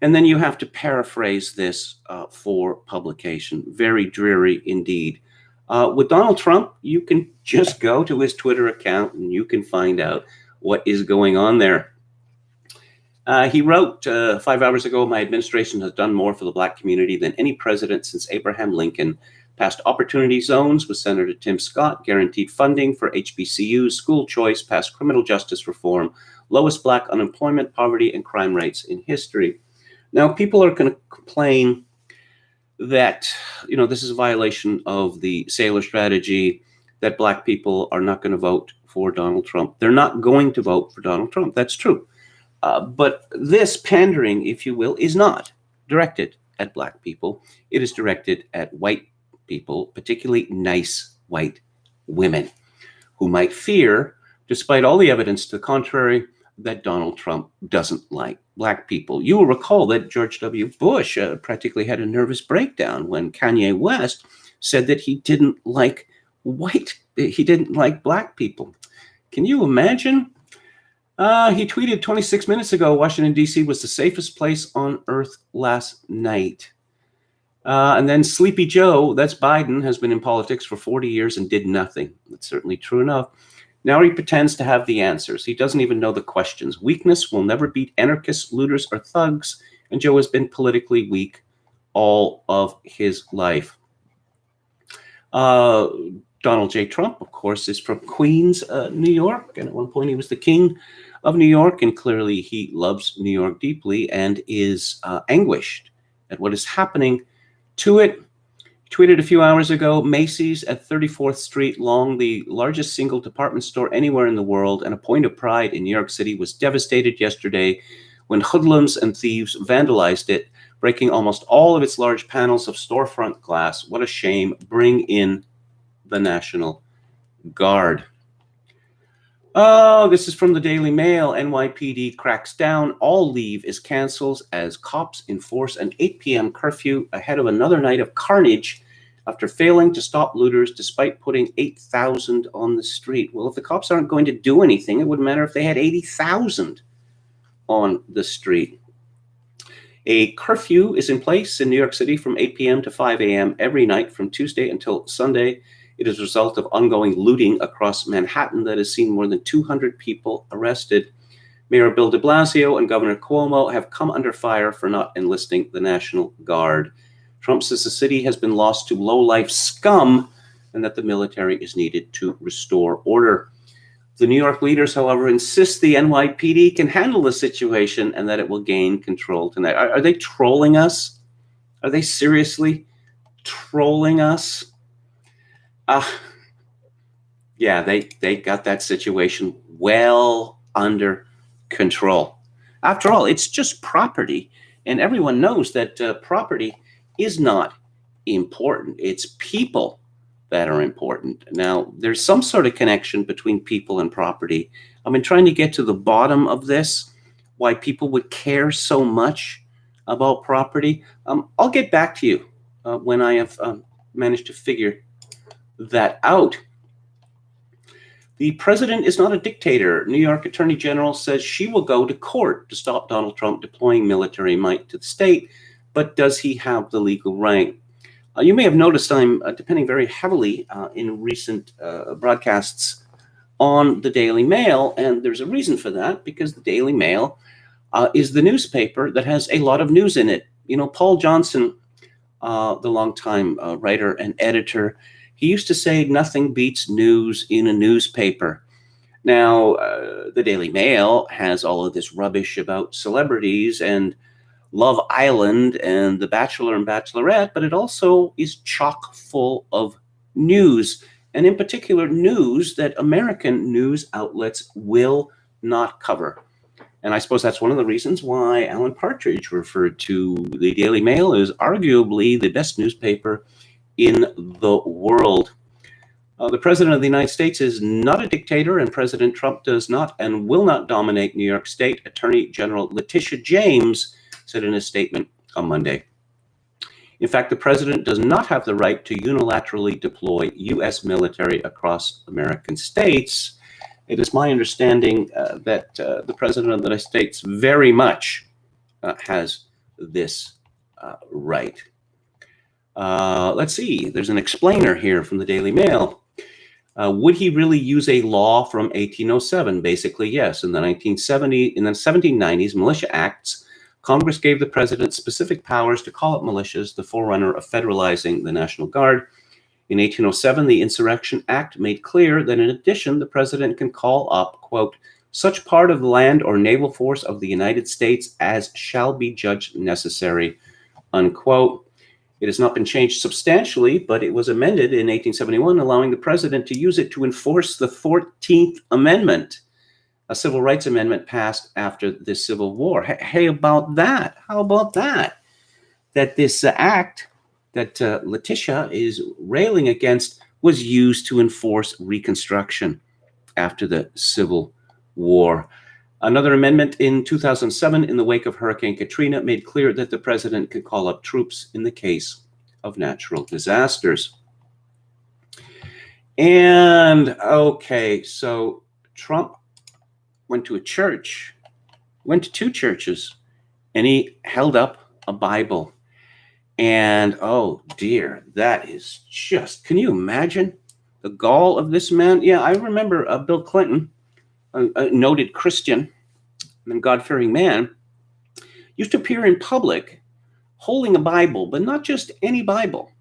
And then you have to paraphrase this for publication. Very dreary indeed. With Donald Trump, you can just go to his Twitter account and you can find out what is going on there. He wrote 5 hours ago, "My administration has done more for the Black community than any president since Abraham Lincoln. Passed opportunity zones with Senator Tim Scott, guaranteed funding for HBCUs, school choice, passed criminal justice reform, lowest Black unemployment, poverty, and crime rates in history." Now, people are going to complain that, this is a violation of the Saylor strategy, that Black people are not going to vote for Donald Trump. They're not going to vote for Donald Trump. That's true. But this pandering, if you will, is not directed at black people. It is directed at white people, particularly nice white women, who might fear, despite all the evidence to the contrary, that Donald Trump doesn't like black people. You will recall that George W. Bush practically had a nervous breakdown when Kanye West said that he didn't like black people. Can you imagine? He tweeted 26 minutes ago, Washington, D.C. was the safest place on earth last night. And then Sleepy Joe, that's Biden, has been in politics for 40 years and did nothing. That's certainly true enough. Now he pretends to have the answers. He doesn't even know the questions. Weakness will never beat anarchists, looters, or thugs. And Joe has been politically weak all of his life. Donald J. Trump, of course, is from Queens, New York. And at one point he was the king of New York. And clearly he loves New York deeply and is anguished at what is happening to it. Tweeted a few hours ago, Macy's at 34th Street Long, the largest single department store anywhere in the world and a point of pride in New York City, was devastated yesterday when hoodlums and thieves vandalized it, breaking almost all of its large panels of storefront glass. What a shame. Bring in the National Guard. Oh, this is from the Daily Mail. NYPD cracks down. All leave is canceled as cops enforce an 8 p.m. curfew ahead of another night of carnage after failing to stop looters despite putting 8,000 on the street. Well, if the cops aren't going to do anything, it wouldn't matter if they had 80,000 on the street. A curfew is in place in New York City from 8 p.m. to 5 a.m. every night from Tuesday until Sunday. It is a result of ongoing looting across Manhattan that has seen more than 200 people arrested. Mayor Bill de Blasio and Governor Cuomo have come under fire for not enlisting the National Guard. Trump says the city has been lost to low-life scum and that the military is needed to restore order. The New York leaders, however, insist the NYPD can handle the situation and that it will gain control tonight. Are they trolling us? Are they seriously trolling us? Yeah, they got that situation well under control. After all, it's just property, and everyone knows that property is not important. It's people that are important. Now, there's some sort of connection between people and property. I've been trying to get to the bottom of this, why people would care so much about property. I'll get back to you when I have managed to figure that out. The president is not a dictator. New York Attorney General says she will go to court to stop Donald Trump deploying military might to the state, but does he have the legal right? You may have noticed I'm depending very heavily in recent broadcasts on the Daily Mail, and there's a reason for that, because the Daily Mail is the newspaper that has a lot of news in it. You know, Paul Johnson, the longtime writer and editor, he used to say nothing beats news in a newspaper. Now, the Daily Mail has all of this rubbish about celebrities and Love Island and The Bachelor and Bachelorette, but it also is chock full of news, and in particular news that American news outlets will not cover. And I suppose that's one of the reasons why Alan Partridge referred to the Daily Mail as arguably the best newspaper in the world. The president of the United States is not a dictator, and President Trump does not and will not dominate New York State, Attorney General Letitia James said in a statement on Monday. In fact, the president does not have the right to unilaterally deploy U.S. military across American states. It is my understanding that the president of the United States very much has this right. Let's see. There's an explainer here from the Daily Mail. Would he really use a law from 1807? Basically, yes. In the 1790s Militia Acts, Congress gave the president specific powers to call up militias, the forerunner of federalizing the National Guard. In 1807, the Insurrection Act made clear that in addition, the president can call up, quote, such part of the land or naval force of the United States as shall be judged necessary, unquote. It has not been changed substantially, but it was amended in 1871, allowing the president to use it to enforce the 14th Amendment. a civil rights amendment passed after the Civil War. Hey, about that? How about that? That this act that Letitia is railing against was used to enforce Reconstruction after the Civil War. Another amendment in 2007, in the wake of Hurricane Katrina, made clear that the president could call up troops in the case of natural disasters. And okay, so Trump went to two churches, and he held up a Bible. And oh dear, that is just, can you imagine the gall of this man? Yeah, I remember Bill Clinton, a noted Christian and God-fearing man, used to appear in public holding a Bible, but not just any Bible.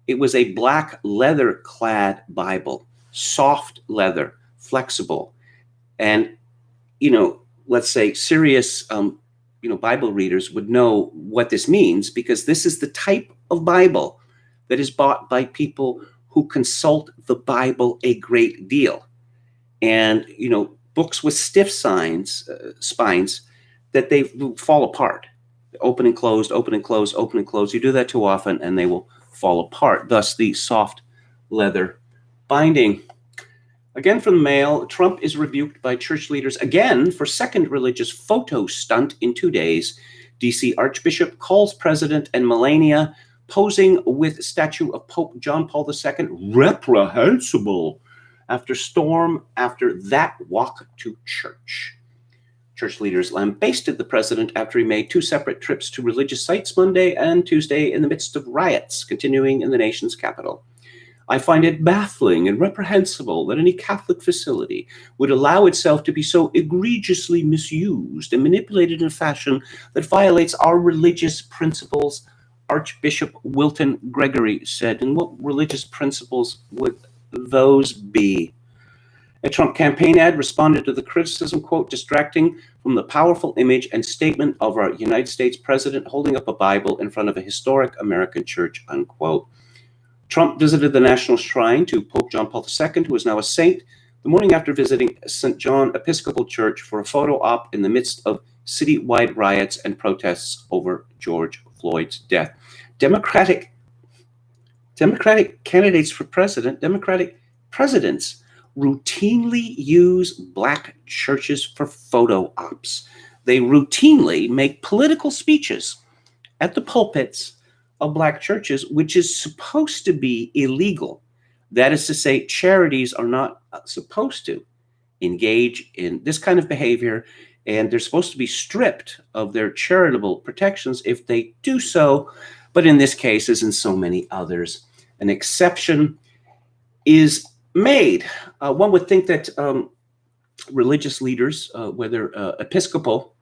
It was a black leather-clad Bible, soft leather, flexible. And, let's say serious, Bible readers would know what this means, because this is the type of Bible that is bought by people who consult the Bible a great deal. And, books with stiff spines, that they fall apart. Open and closed, open and closed, open and closed. You do that too often and they will fall apart. Thus the soft leather binding. Again from the Mail, Trump is rebuked by church leaders again for second religious photo stunt in 2 days. D.C. Archbishop calls President and Melania posing with statue of Pope John Paul II reprehensible after that walk to church. Church leaders lambasted the president after he made two separate trips to religious sites Monday and Tuesday in the midst of riots continuing in the nation's capital. I find it baffling and reprehensible that any Catholic facility would allow itself to be so egregiously misused and manipulated in a fashion that violates our religious principles, Archbishop Wilton Gregory said. And what religious principles would those be? A Trump campaign ad responded to the criticism, quote, distracting from the powerful image and statement of our United States president holding up a Bible in front of a historic American church, unquote. Trump visited the National Shrine to Pope John Paul II, who is now a saint, the morning after visiting St. John Episcopal Church for a photo op in the midst of citywide riots and protests over George Floyd's death. Democratic candidates for president, Democratic presidents, routinely use black churches for photo ops. They routinely make political speeches at the pulpits of black churches, which is supposed to be illegal. That is to say, charities are not supposed to engage in this kind of behavior, and they're supposed to be stripped of their charitable protections if they do so. But in this case, as in so many others, an exception is made. One would think that religious leaders, whether Episcopal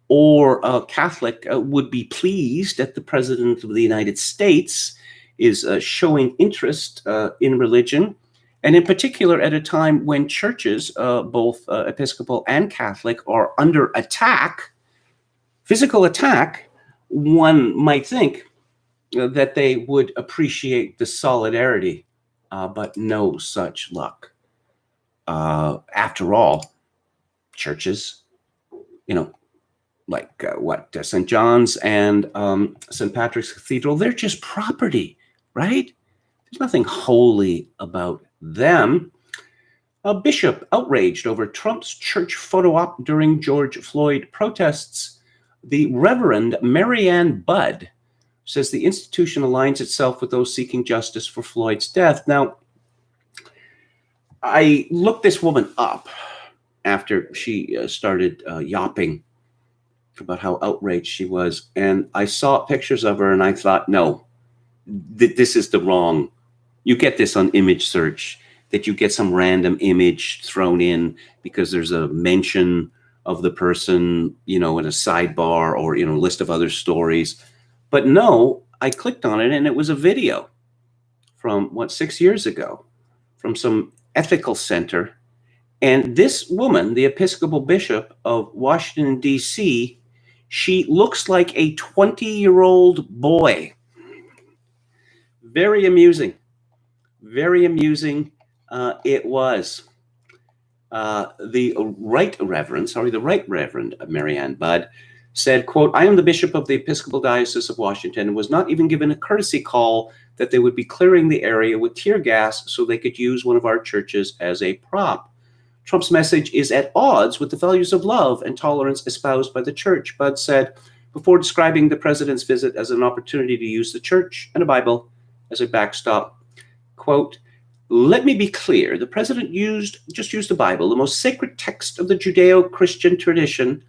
or Catholic, would be pleased that the President of the United States is showing interest in religion, and in particular at a time when churches, both Episcopal and Catholic, are under attack, physical attack. One might think that they would appreciate the solidarity, but no such luck. After all, churches, like St. John's and St. Patrick's Cathedral, they're just property, right? There's nothing holy about them. A bishop outraged over Trump's church photo op during George Floyd protests. The Reverend Marianne Budd says the institution aligns itself with those seeking justice for Floyd's death. Now, I looked this woman up after she started yapping about how outraged she was, and I saw pictures of her, and I thought, no, this is the wrong. You get this on image search, that you get some random image thrown in because there's a mention of the person, in a sidebar or, a list of other stories. But no, I clicked on it, and it was a video from 6 years ago from some ethical center. And this woman, the Episcopal Bishop of Washington, D.C., she looks like a 20-year-old boy. Very amusing. Very amusing it was. the Right Reverend Marianne Budd said, quote, "I am the Bishop of the Episcopal Diocese of Washington and was not even given a courtesy call that they would be clearing the area with tear gas so they could use one of our churches as a prop. Trump's message is at odds with the values of love and tolerance espoused by the church," Budd said, before describing the president's visit as an opportunity to use the church and a Bible as a backstop. Quote, "Let me be clear, the president just used the Bible, the most sacred text of the Judeo-Christian tradition,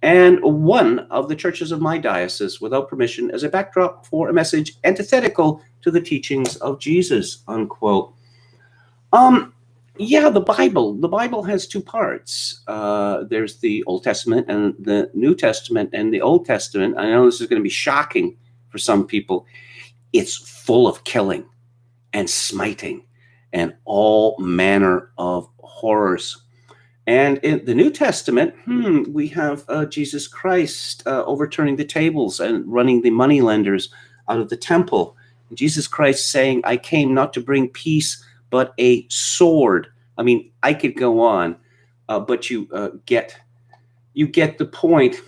and one of the churches of my diocese without permission as a backdrop for a message antithetical to the teachings of Jesus," unquote. Yeah, the Bible has two parts. There's the Old Testament and the New Testament. And the Old Testament, I know this is going to be shocking for some people, it's full of killing and smiting and all manner of horrors. And in the New Testament, we have Jesus Christ overturning the tables and running the moneylenders out of the temple. Jesus Christ saying, "I came not to bring peace, but a sword." I mean, I could go on, but you get the point.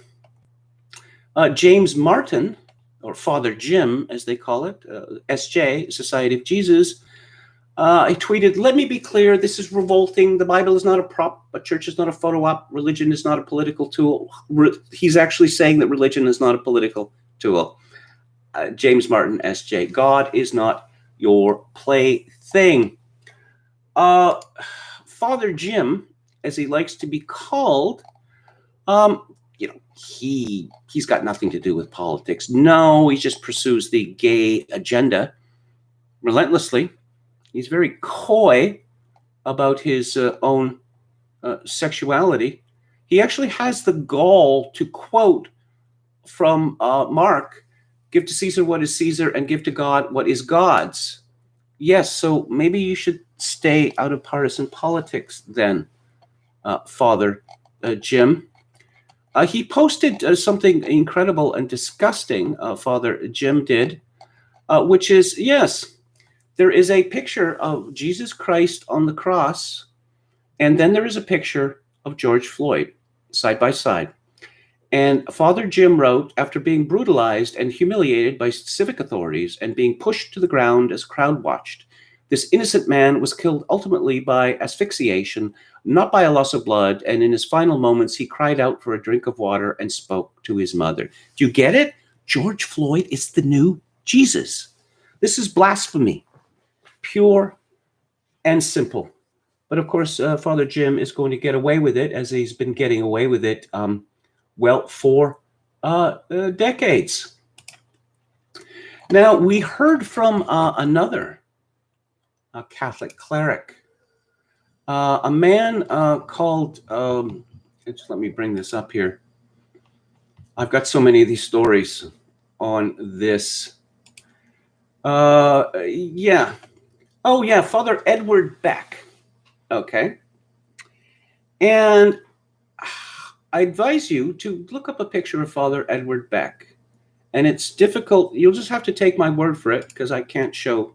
James Martin, or Father Jim, as they call it, SJ, Society of Jesus, he tweeted, "Let me be clear, this is revolting. The Bible is not a prop, a church is not a photo op, religion is not a political tool." He's actually saying that religion is not a political tool. James Martin, SJ, God is not your plaything. Father Jim, as he likes to be called, he's got nothing to do with politics. No, he just pursues the gay agenda relentlessly. He's very coy about his own sexuality. He actually has the gall to quote from Mark, "Give to Caesar what is Caesar and give to God what is God's." Yes, so maybe you should stay out of partisan politics then, Father Jim. He posted something incredible and disgusting, Father Jim did, which is, yes, there is a picture of Jesus Christ on the cross, and then there is a picture of George Floyd side by side. And Father Jim wrote, "After being brutalized and humiliated by civic authorities and being pushed to the ground as crowd watched, this innocent man was killed ultimately by asphyxiation, not by a loss of blood, and in his final moments, he cried out for a drink of water and spoke to his mother." Do you get it? George Floyd is the new Jesus. This is blasphemy, pure and simple. But of course, Father Jim is going to get away with it, as he's been getting away with it for decades. Now, we heard from another Catholic cleric, a man called, just let me bring this up here. I've got so many of these stories on this. Yeah. Oh, yeah, Father Edward Beck. Okay. And I advise you to look up a picture of Father Edward Beck. And it's difficult. You'll just have to take my word for it, because I can't show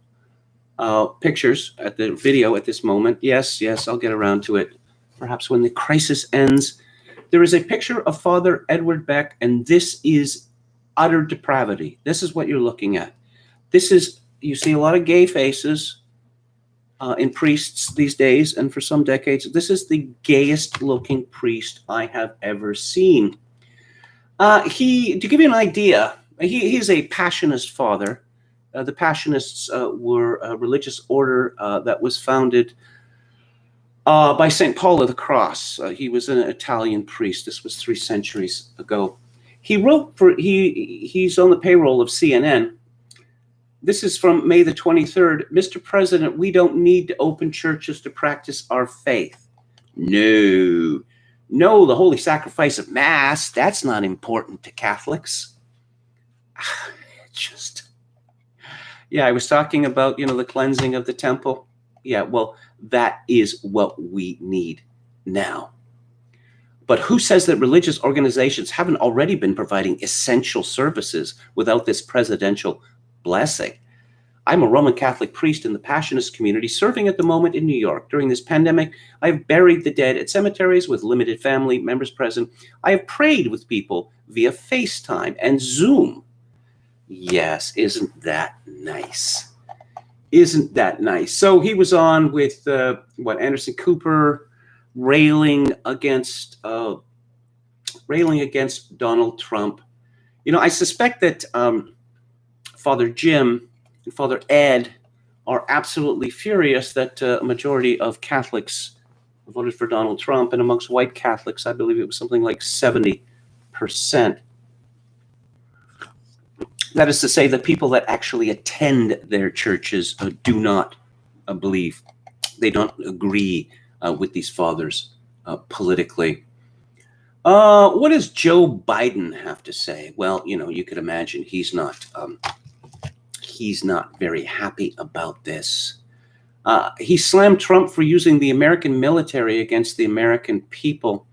pictures at the video at this moment. Yes, I'll get around to it. Perhaps when the crisis ends. There is a picture of Father Edward Beck, and this is utter depravity. This is what you're looking at. You see a lot of gay faces in priests these days, and for some decades, this is the gayest looking priest I have ever seen. To give you an idea, he's a Passionist father. The Passionists were a religious order that was founded by St. Paul of the Cross. He was an Italian priest. This was 3 centuries ago. He wrote he's on the payroll of CNN. This is from May the 23rd. "Mr. President, we don't need to open churches to practice our faith." No, the holy sacrifice of Mass, that's not important to Catholics. I was talking about, the cleansing of the temple. Yeah, well, that is what we need now. But who says that religious organizations haven't already been providing essential services without this presidential blessing? I'm a Roman Catholic priest in the Passionist community serving at the moment in New York. During this pandemic, I have buried the dead at cemeteries with limited family members present. I have prayed with people via FaceTime and Zoom. Yes, isn't that nice? Isn't that nice? So he was on with, Anderson Cooper, railing against Donald Trump. I suspect that Father Jim and Father Ed are absolutely furious that a majority of Catholics voted for Donald Trump, and amongst white Catholics, I believe it was something like 70%. That is to say, the people that actually attend their churches do not believe, they don't agree with these fathers politically. What does Joe Biden have to say? Well, you could imagine he's not very happy about this. He slammed Trump for using the American military against the American people.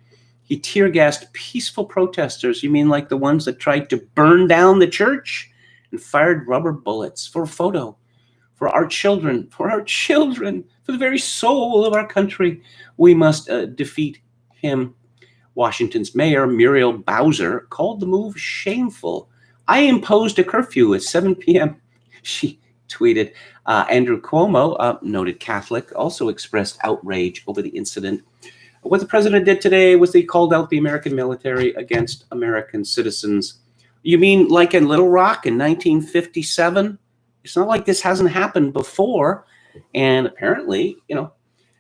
He tear-gassed peaceful protesters. You mean like the ones that tried to burn down the church? And fired rubber bullets for a photo, for our children, for the very soul of our country. We must defeat him. Washington's Mayor Muriel Bowser called the move shameful. I imposed a curfew at 7 p.m., she tweeted. Andrew Cuomo, noted Catholic, also expressed outrage over the incident. What the president did today was he called out the American military against American citizens. You mean like in Little Rock in 1957? It's not like this hasn't happened before. And apparently,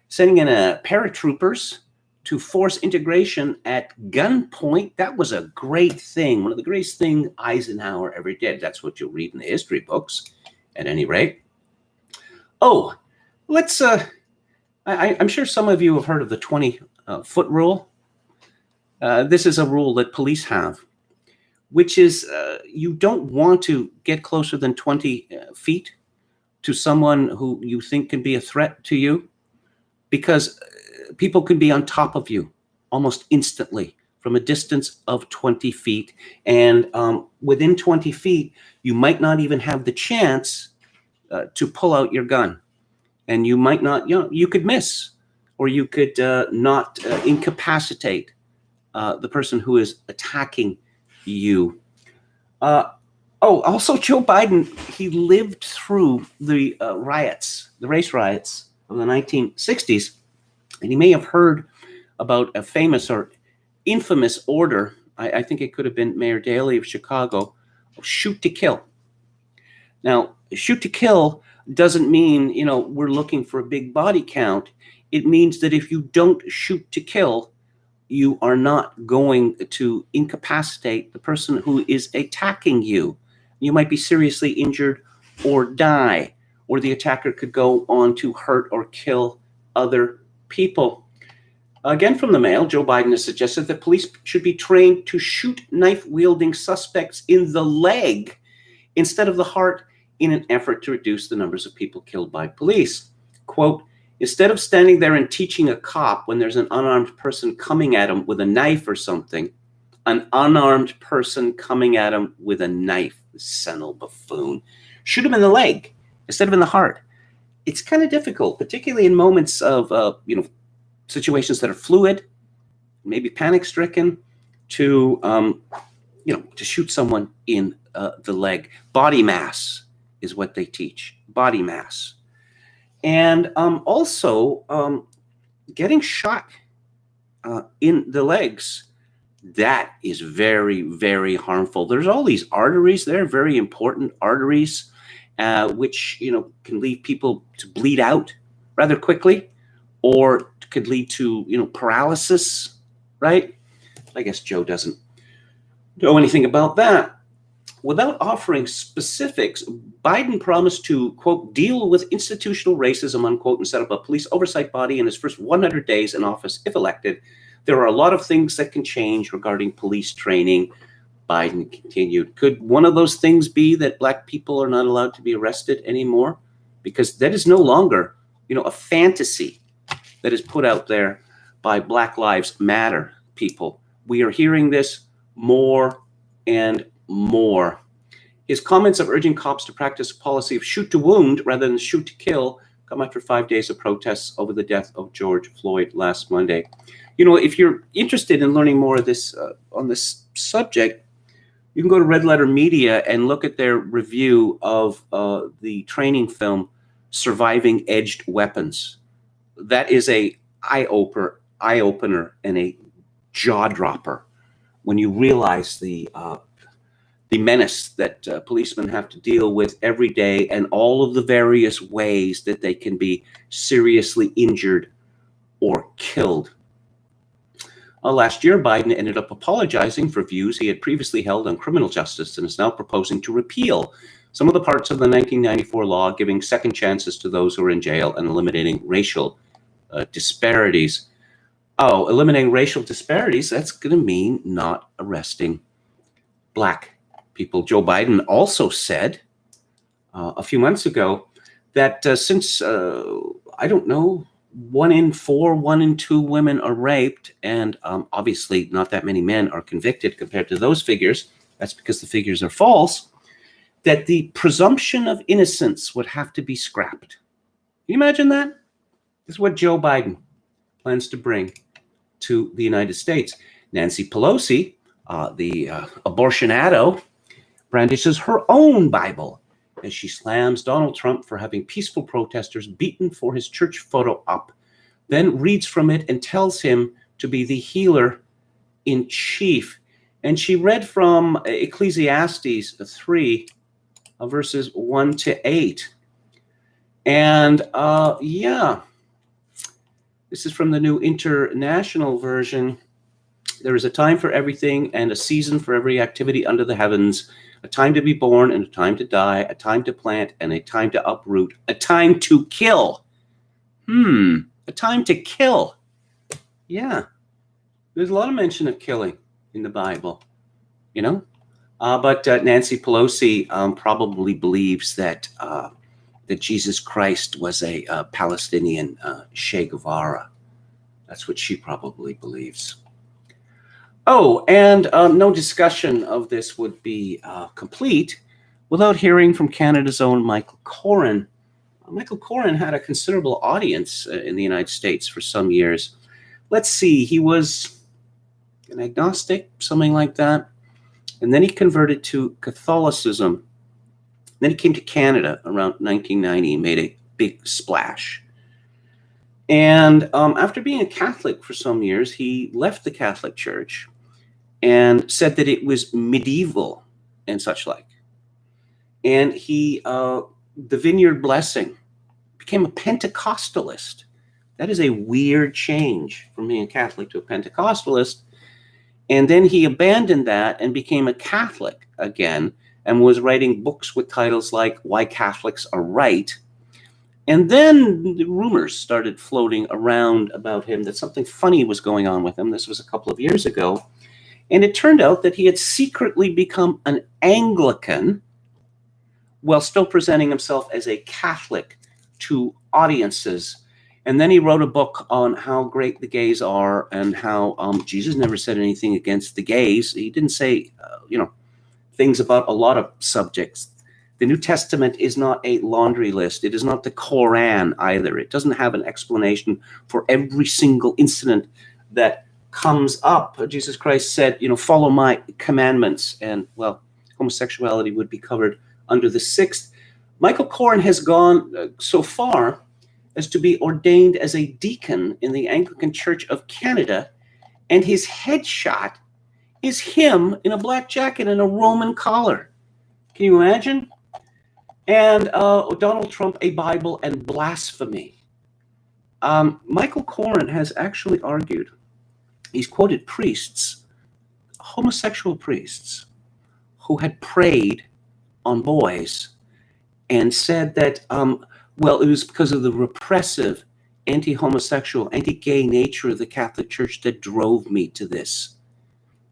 sending in paratroopers to force integration at gunpoint, that was a great thing. One of the greatest things Eisenhower ever did. That's what you'll read in the history books, at any rate. Oh, let's, I'm sure some of you have heard of the 20-foot rule. This is a rule that police have, which is you don't want to get closer than 20 feet to someone who you think can be a threat to you, because people can be on top of you almost instantly from a distance of 20 feet. And within 20 feet, you might not even have the chance to pull out your gun. And you might not, you could miss, or you could not incapacitate the person who is attacking you. Also Joe Biden, he lived through the race riots of the 1960s, and he may have heard about a famous or infamous order. I think it could have been Mayor Daley of Chicago, shoot to kill. Now, shoot to kill doesn't mean, we're looking for a big body count. It means that if you don't shoot to kill, you are not going to incapacitate the person who is attacking you. You might be seriously injured or die, or the attacker could go on to hurt or kill other people. Again, from the Mail, Joe Biden has suggested that police should be trained to shoot knife-wielding suspects in the leg instead of the heart in an effort to reduce the numbers of people killed by police. Quote, instead of standing there and teaching a cop when there's an unarmed person coming at him with a knife or something, an unarmed person coming at him with a knife, senile buffoon, shoot him in the leg instead of in the heart. It's kind of difficult, particularly in moments of, situations that are fluid, maybe panic-stricken, to shoot someone in the leg. Body mass is what they teach, body mass. And also getting shot in the legs, that is very, very harmful. There's all these arteries there, very important arteries, which can lead people to bleed out rather quickly, or could lead to paralysis, right? I guess Joe doesn't know anything about that. Without offering specifics, Biden promised to, quote, deal with institutional racism, unquote, and set up a police oversight body in his first 100 days in office, if elected. There are a lot of things that can change regarding police training, Biden continued. Could one of those things be that Black people are not allowed to be arrested anymore? Because that is no longer, a fantasy that is put out there by Black Lives Matter people. We are hearing this more and more. His comments of urging cops to practice a policy of shoot to wound rather than shoot to kill come after 5 days of protests over the death of George Floyd last Monday. You know, if you're interested in learning more of this on this subject, you can go to Red Letter Media and look at their review of the training film Surviving Edged Weapons. That is a eye-opener and a jaw-dropper when you realize the menace that policemen have to deal with every day and all of the various ways that they can be seriously injured or killed. Last year, Biden ended up apologizing for views he had previously held on criminal justice and is now proposing to repeal some of the parts of the 1994 law giving second chances to those who are in jail and eliminating racial disparities. Oh, eliminating racial disparities, that's going to mean not arresting Black people. Joe Biden also said a few months ago that since, I don't know, 1 in 4, 1 in 2 women are raped, and obviously not that many men are convicted compared to those figures, that's because the figures are false, that the presumption of innocence would have to be scrapped. Can you imagine that? This is what Joe Biden plans to bring to the United States. Nancy Pelosi, the abortionado, brandishes her own Bible as she slams Donald Trump for having peaceful protesters beaten for his church photo op, then reads from it and tells him to be the healer in chief. And she read from Ecclesiastes 3, verses 1 to 8. And yeah, this is from the New International Version. There is a time for everything and a season for every activity under the heavens, a time to be born and a time to die, a time to plant and a time to uproot, a time to kill. A time to kill. Yeah. There's a lot of mention of killing in the Bible, you know? But Nancy Pelosi probably believes that that Jesus Christ was a Palestinian Che Guevara. That's what she probably believes. Oh, and no discussion of this would be complete without hearing from Canada's own Michael Corrin. Michael Corrin had a considerable audience in the United States for some years. Let's see, he was an agnostic, something like that. And then he converted to Catholicism. Then he came to Canada around 1990 and made a big splash. And after being a Catholic for some years, he left the Catholic Church and said that it was medieval and such like. And he, the Vineyard Blessing, became a Pentecostalist. That is a weird change from being a Catholic to a Pentecostalist. And then he abandoned that and became a Catholic again and was writing books with titles like Why Catholics Are Right. And then the rumors started floating around about him that something funny was going on with him. This was a couple of years ago. And it turned out that he had secretly become an Anglican while still presenting himself as a Catholic to audiences. And then he wrote a book on how great the gays are and how Jesus never said anything against the gays. He didn't say, things about a lot of subjects. The New Testament is not a laundry list. It is not the Koran either. It doesn't have an explanation for every single incident that comes up. Jesus Christ said, follow my commandments. And, well, homosexuality would be covered under the 6th. Michael Corrin has gone so far as to be ordained as a deacon in the Anglican Church of Canada, and his headshot is him in a black jacket and a Roman collar. Can you imagine? And Donald Trump, a Bible and blasphemy. Michael Corrin has actually argued, he's quoted priests, homosexual priests, who had preyed on boys and said that, it was because of the repressive, anti-homosexual, anti-gay nature of the Catholic Church that drove me to this.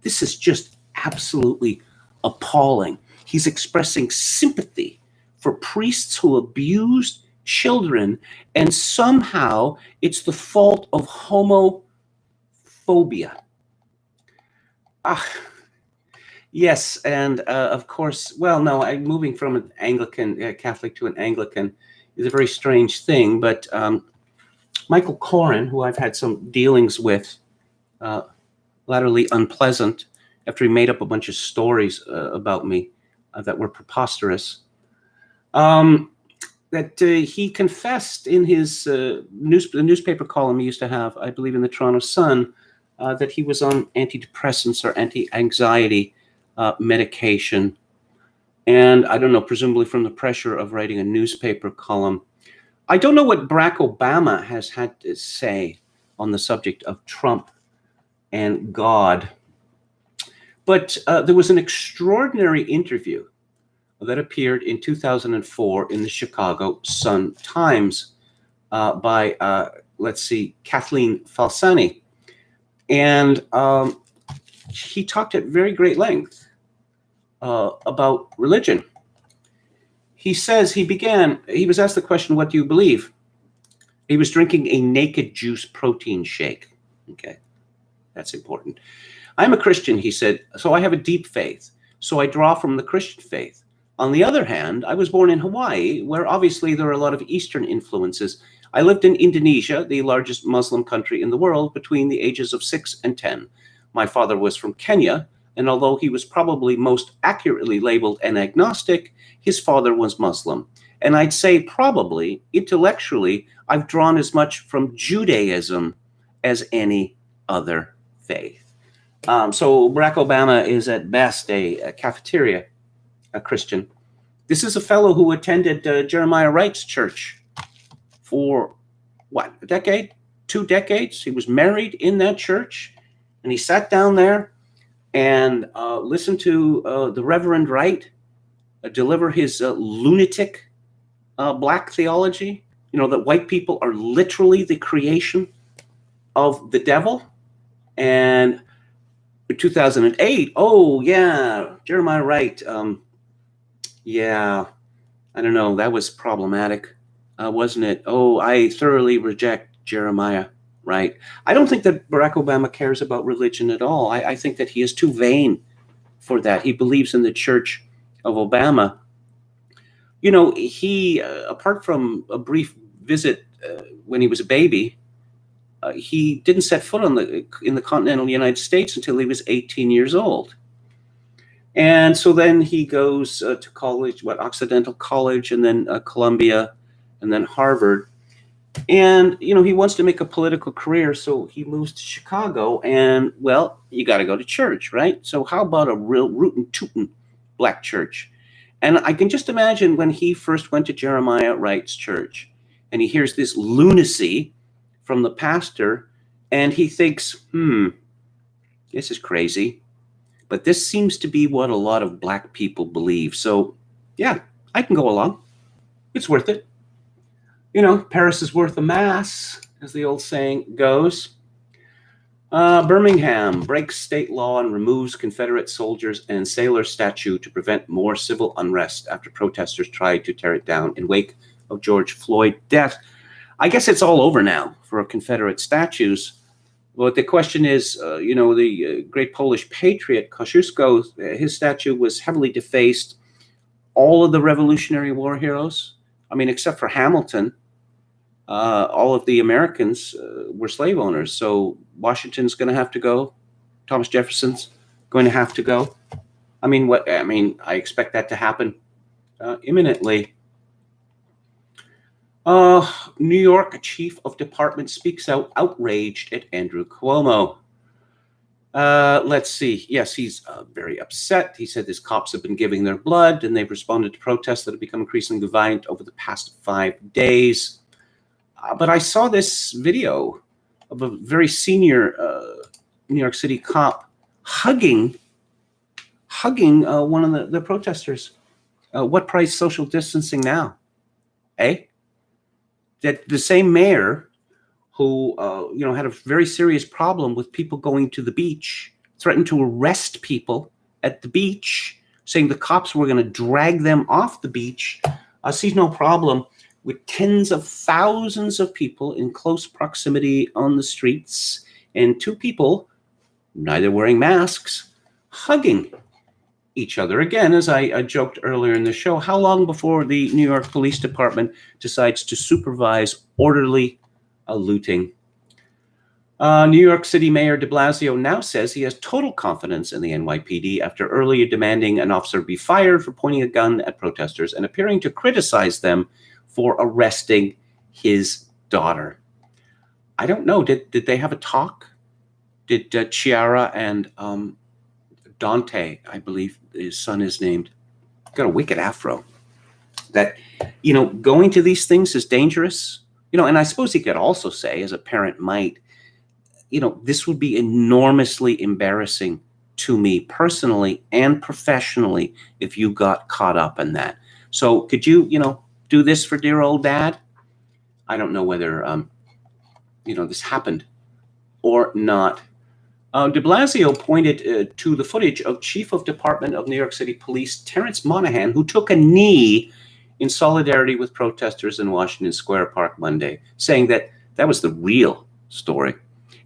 This is just absolutely appalling. He's expressing sympathy for priests who abused children, and somehow it's the fault of homophobia. Yes, and of course, well, no, moving from an Anglican Catholic to an Anglican is a very strange thing. But Michael Corrin, who I've had some dealings with, uh, latterly unpleasant, after he made up a bunch of stories about me that were preposterous, that he confessed in his newspaper column he used to have, I believe, in the Toronto Sun, that he was on antidepressants or anti-anxiety medication. And I don't know, presumably from the pressure of writing a newspaper column. I don't know what Barack Obama has had to say on the subject of Trump and God. But there was an extraordinary interview that appeared in 2004 in the Chicago Sun-Times by, let's see, Kathleen Falsani. And he talked at very great length about religion. He says he was asked the question, what do you believe? He was drinking a naked juice protein shake. Okay, that's important. I'm a Christian, he said, so I have a deep faith. So I draw from the Christian faith. On the other hand, I was born in Hawaii, where obviously there are a lot of Eastern influences. I lived in Indonesia, the largest Muslim country in the world, between the ages of 6 and 10. My father was from Kenya, and although he was probably most accurately labeled an agnostic, his father was Muslim. And I'd say probably, intellectually, I've drawn as much from Judaism as any other faith. So Barack Obama is at best a cafeteria, a Christian. This is a fellow who attended Jeremiah Wright's church for, what, a decade? 2 decades? He was married in that church, and he sat down there and listened to the Reverend Wright deliver his lunatic black theology, that white people are literally the creation of the devil. And in 2008, oh yeah, Jeremiah Wright, yeah, I don't know, that was problematic, wasn't it? Oh, I thoroughly reject Jeremiah Wright. I don't think that Barack Obama cares about religion at all. I think that he is too vain for that. He believes in the Church of Obama. He, apart from a brief visit when he was a baby, he didn't set foot in the continental United States until he was 18 years old. And so then he goes to college, Occidental College, and then Columbia, and then Harvard. And, he wants to make a political career, so he moves to Chicago. And, well, you got to go to church, right? So how about a real rootin' tootin' black church? And I can just imagine when he first went to Jeremiah Wright's church, and he hears this lunacy from the pastor, and he thinks, this is crazy. But this seems to be what a lot of black people believe. So, yeah, I can go along. It's worth it. Paris is worth a mass, as the old saying goes. Birmingham breaks state law and removes Confederate soldiers and sailors statue to prevent more civil unrest after protesters tried to tear it down in wake of George Floyd's death. I guess it's all over now for Confederate statues. But the question is, the great Polish patriot, Kosciuszko, his statue was heavily defaced. All of the Revolutionary War heroes, except for Hamilton, all of the Americans were slave owners. So Washington's going to have to go. Thomas Jefferson's going to have to go. I expect that to happen imminently. New York chief of department speaks out outraged at Andrew Cuomo. Let's see. Yes, he's very upset. He said his cops have been giving their blood, and they've responded to protests that have become increasingly violent over the past 5 days. But I saw this video of a very senior New York City cop hugging one of the protesters. What price social distancing now? That the same mayor who had a very serious problem with people going to the beach, threatened to arrest people at the beach, saying the cops were going to drag them off the beach, sees no problem with tens of thousands of people in close proximity on the streets and 2 people, neither wearing masks, hugging. each other. Again, as I joked earlier in the show, how long before the New York Police Department decides to supervise orderly looting? New York City Mayor de Blasio now says he has total confidence in the NYPD after earlier demanding an officer be fired for pointing a gun at protesters and appearing to criticize them for arresting his daughter. I don't know. Did they have a talk? Did Chiara and Dante, I believe his son is named, got a wicked afro, that, going to these things is dangerous. And I suppose he could also say, as a parent might, this would be enormously embarrassing to me personally and professionally if you got caught up in that. So could you, do this for dear old dad? I don't know whether, this happened or not. De Blasio pointed to the footage of Chief of Department of New York City Police Terrence Monahan, who took a knee in solidarity with protesters in Washington Square Park Monday, saying that was the real story.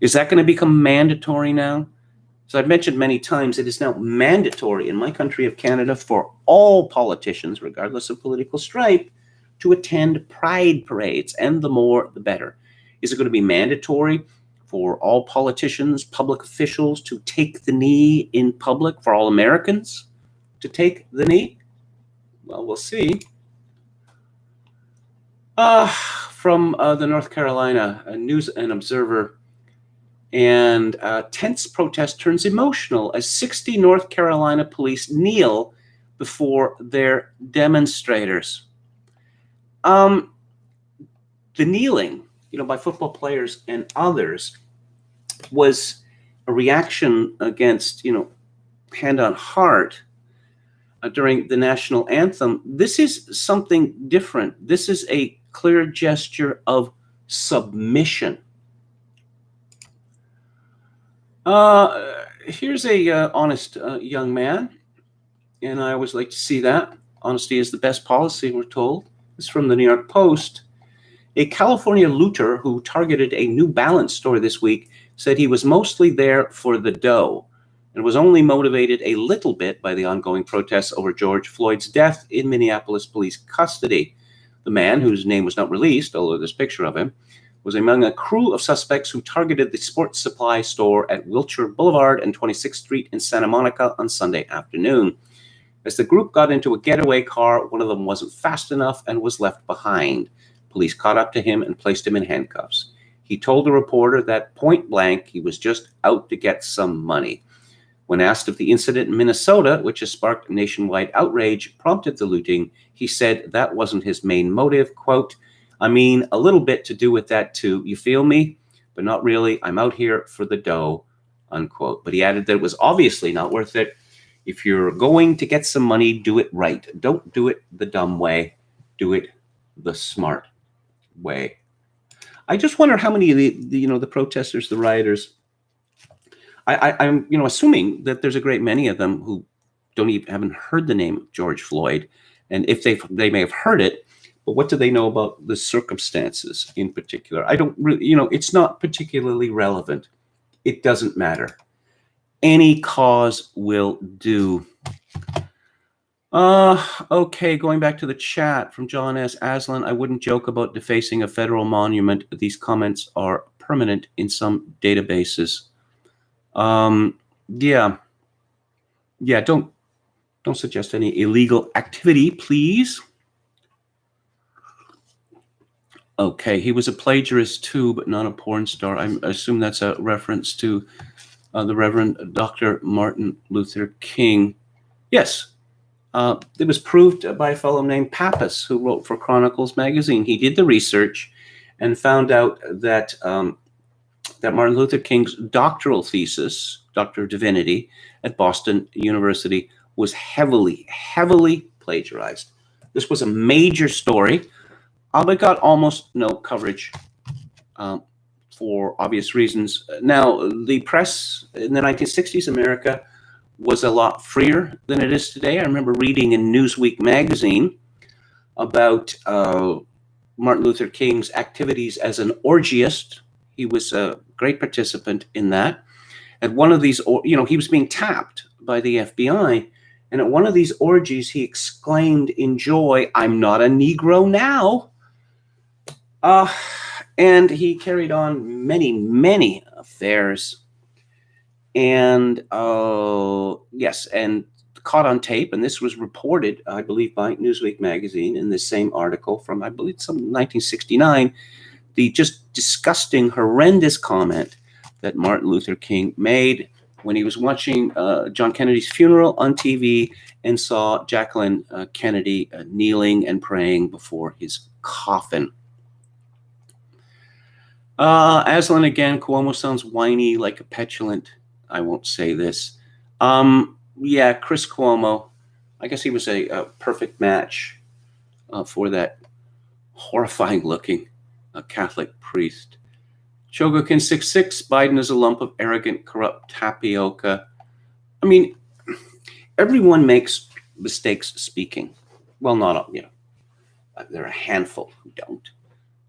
Is that going to become mandatory now? As I've mentioned many times, it is now mandatory in my country of Canada for all politicians, regardless of political stripe, to attend pride parades, and the more, the better. Is it going to be mandatory for all politicians, public officials to take the knee in public, for all Americans to take the knee? Well, we'll see. From the North Carolina News and Observer, and tense protest turns emotional as 60 North Carolina police kneel before their demonstrators. The kneeling, by football players and others was a reaction against, hand on heart during the national anthem. This is something different. This is a clear gesture of submission. Here's a honest young man, and I always like to see that. Honesty is the best policy, we're told. This is from the New York Post. A California looter who targeted a New Balance store this week said he was mostly there for the dough and was only motivated a little bit by the ongoing protests over George Floyd's death in Minneapolis police custody. The man, whose name was not released, although there's a picture of him, was among a crew of suspects who targeted the sports supply store at Wilshire Boulevard and 26th Street in Santa Monica on Sunday afternoon. As the group got into a getaway car, one of them wasn't fast enough and was left behind. Police caught up to him and placed him in handcuffs. He told the reporter that point blank he was just out to get some money. When asked if the incident in Minnesota, which has sparked nationwide outrage, prompted the looting, he said that wasn't his main motive. Quote, "I mean, a little bit to do with that too, you feel me? But not really. I'm out here for the dough," unquote. But he added that it was obviously not worth it. If you're going to get some money, do it right. Don't do it the dumb way. Do it the smart way. I just wonder how many of the protesters, the rioters, I'm assuming that there's a great many of them who haven't heard the name George Floyd, and if they may have heard it, but what do they know about the circumstances in particular? I don't really, it's not particularly relevant. It doesn't matter. Any cause will do. Okay, going back to the chat from John S. Aslan, I wouldn't joke about defacing a federal monument. These comments are permanent in some databases. Yeah, don't suggest any illegal activity, please. Okay, he was a plagiarist too, but not a porn star. I assume that's a reference to the Reverend Dr. Martin Luther King. Yes. It was proved by a fellow named Pappas, who wrote for Chronicles magazine. He did the research and found out that that Martin Luther King's doctoral thesis, Doctor of Divinity, at Boston University was heavily, heavily plagiarized. This was a major story, but got almost no coverage for obvious reasons. Now, the press in the 1960s, America was a lot freer than it is today. I remember reading in Newsweek magazine about Martin Luther King's activities as an orgiast. He was a great participant in that. At one of these, he was being tapped by the FBI, And at one of these orgies, he exclaimed in joy, "I'm not a Negro now." And he carried on many, many affairs. And yes, and caught on tape, and this was reported, I believe, by Newsweek magazine in this same article from, I believe, some 1969, the just disgusting, horrendous comment that Martin Luther King made when he was watching John Kennedy's funeral on TV and saw Jacqueline Kennedy kneeling and praying before his coffin. Aslan again, Cuomo sounds whiny, like a petulant. I won't say this. Yeah, Chris Cuomo, I guess he was a perfect match for that horrifying looking Catholic priest. Chogokin66, Biden is a lump of arrogant, corrupt tapioca. I mean, everyone makes mistakes speaking. Well, not all, there are a handful who don't,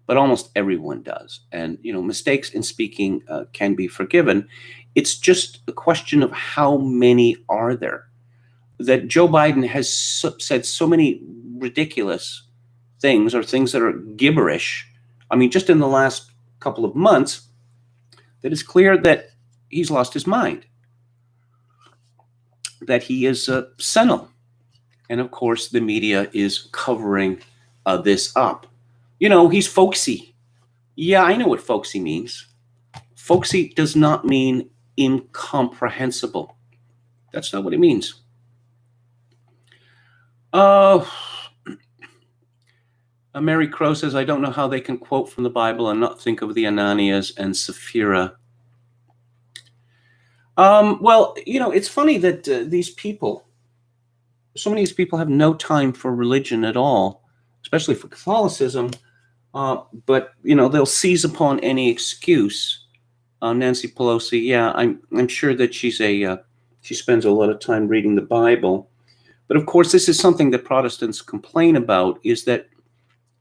but almost everyone does. And, mistakes in speaking can be forgiven. It's just a question of how many are there. That Joe Biden has said so many ridiculous things, or things that are gibberish. I mean, just in the last couple of months, that it's clear that he's lost his mind, that he is senile. And of course, the media is covering this up. He's folksy. Yeah, I know what folksy means. Folksy does not mean incomprehensible. That's not what it means. Mary Crow says, I don't know how they can quote from the Bible and not think of the Ananias and Sapphira. Well, it's funny that these people, so many of these people have no time for religion at all, especially for Catholicism. But, they'll seize upon any excuse. Nancy Pelosi, yeah, I'm sure that she spends a lot of time reading the Bible. But of course, this is something that Protestants complain about, is that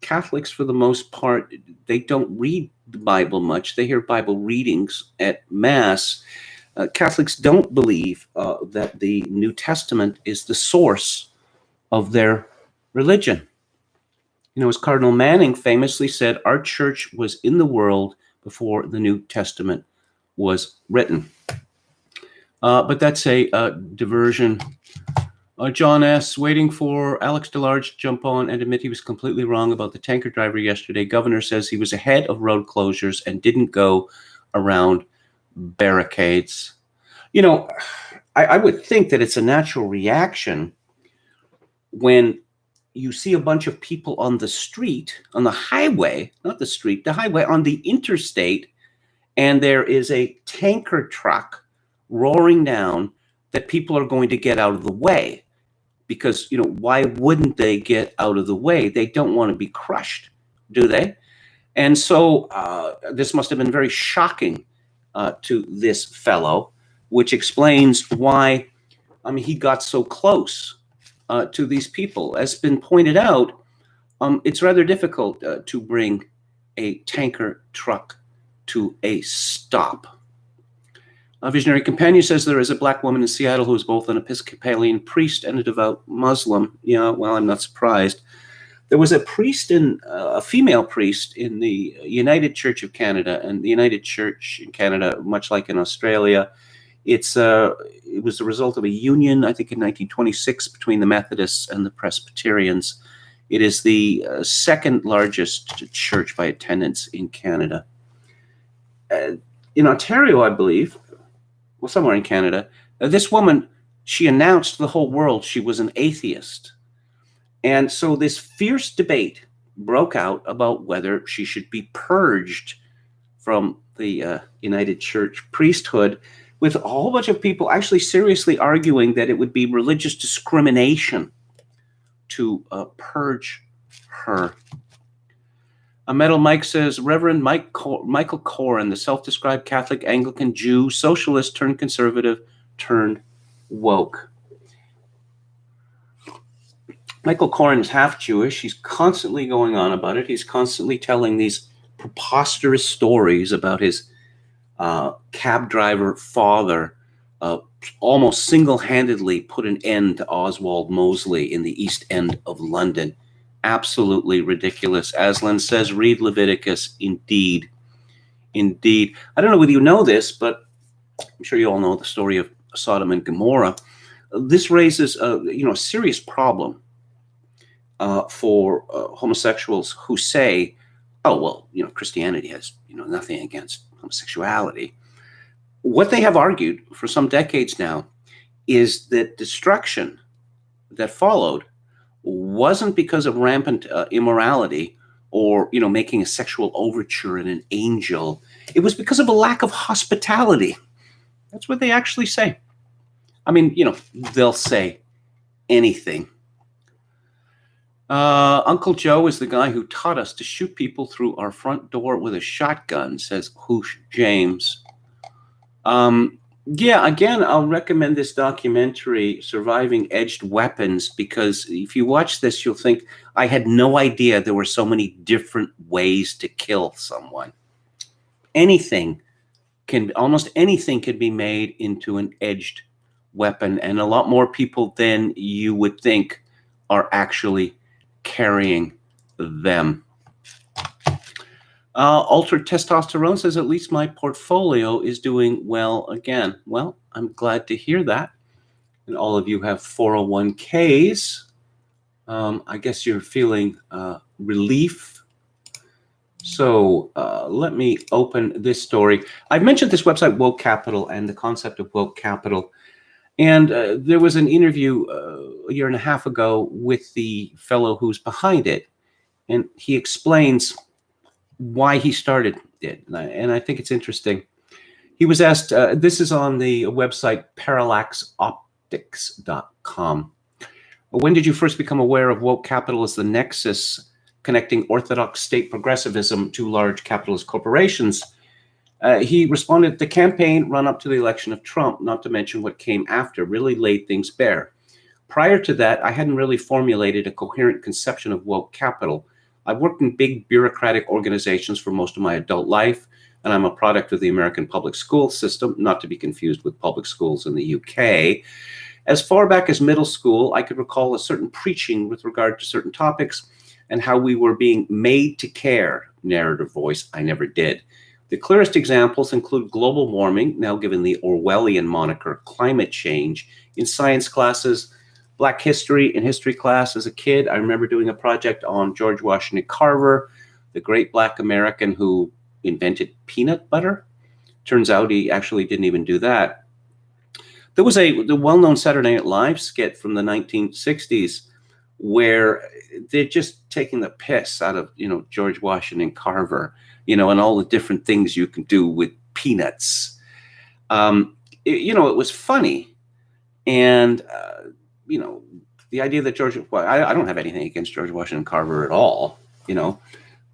Catholics, for the most part, they don't read the Bible much. They hear Bible readings at Mass. Catholics don't believe that the New Testament is the source of their religion. As Cardinal Manning famously said, our church was in the world before the New Testament was written. But that's a diversion. John S., waiting for Alex DeLarge to jump on and admit he was completely wrong about the tanker driver yesterday. Governor says he was ahead of road closures and didn't go around barricades. I would think that it's a natural reaction when you see a bunch of people on the street, on the highway, not the street, the highway, on the interstate, and there is a tanker truck roaring down, that people are going to get out of the way. Because, why wouldn't they get out of the way? They don't want to be crushed, do they? And so this must have been very shocking to this fellow, which explains why, he got so close to these people. As been pointed out, it's rather difficult to bring a tanker truck to a stop. A Visionary Companion says there is a black woman in Seattle who is both an Episcopalian priest and a devout Muslim. Yeah, well, I'm not surprised. There was a female priest in the United Church of Canada, and the United Church in Canada, much like in Australia, it was the result of a union, I think in 1926, between the Methodists and the Presbyterians. It is the second largest church by attendance in Canada. In Ontario, I believe, well, somewhere in Canada, this woman, she announced to the whole world she was an atheist. And so this fierce debate broke out about whether she should be purged from the United Church priesthood, with a whole bunch of people actually seriously arguing that it would be religious discrimination to purge her. Metal Mike says, Reverend Michael Coren, the self-described Catholic, Anglican, Jew, socialist turned conservative, turned woke. Michael Coren is half Jewish. He's constantly going on about it. He's constantly telling these preposterous stories about his cab driver father almost single-handedly put an end to Oswald Mosley in the East End of London. Absolutely ridiculous. Aslan says, read Leviticus. Indeed. Indeed. I don't know whether you know this, but I'm sure you all know the story of Sodom and Gomorrah. This raises a serious problem for homosexuals who say, oh, well, Christianity has nothing against homosexuality. What they have argued for some decades now is that destruction that followed wasn't because of rampant immorality or making a sexual overture in an angel. It was because of a lack of hospitality. That's what they actually say. I mean, they'll say anything. Uncle Joe is the guy who taught us to shoot people through our front door with a shotgun, says Hoosh James. Yeah, again, I'll recommend this documentary, Surviving Edged Weapons, because if you watch this, you'll think, I had no idea there were so many different ways to kill someone. Almost anything can be made into an edged weapon, and a lot more people than you would think are actually carrying them. Altered Testosterone says, at least my portfolio is doing well again. Well, I'm glad to hear that. And all of you have 401ks. I guess you're feeling relief. So let me open this story. I've mentioned this website, Woke Capital, and the concept of woke capital. And there was an interview a year and a half ago with the fellow who's behind it. And he explains why he started it. And I think it's interesting. He was asked, this is on the website parallaxoptics.com. When did you first become aware of woke capital as the nexus connecting orthodox state progressivism to large capitalist corporations? He responded, the campaign run up to the election of Trump, not to mention what came after, really laid things bare. Prior to that, I hadn't really formulated a coherent conception of woke capital. I've worked in big bureaucratic organizations for most of my adult life, and I'm a product of the American public school system, not to be confused with public schools in the UK. As far back as middle school, I could recall a certain preaching with regard to certain topics and how we were being made to care, narrative voice, I never did. The clearest examples include global warming, now given the Orwellian moniker climate change, in science classes, Black history in history class as a kid. I remember doing a project on George Washington Carver, the great Black American who invented peanut butter. Turns out he actually didn't even do that. There was the well-known Saturday Night Live skit from the 1960s where they're just taking the piss out of, George Washington Carver, and all the different things you can do with peanuts. It was funny. And, the idea that I don't have anything against George Washington Carver at all,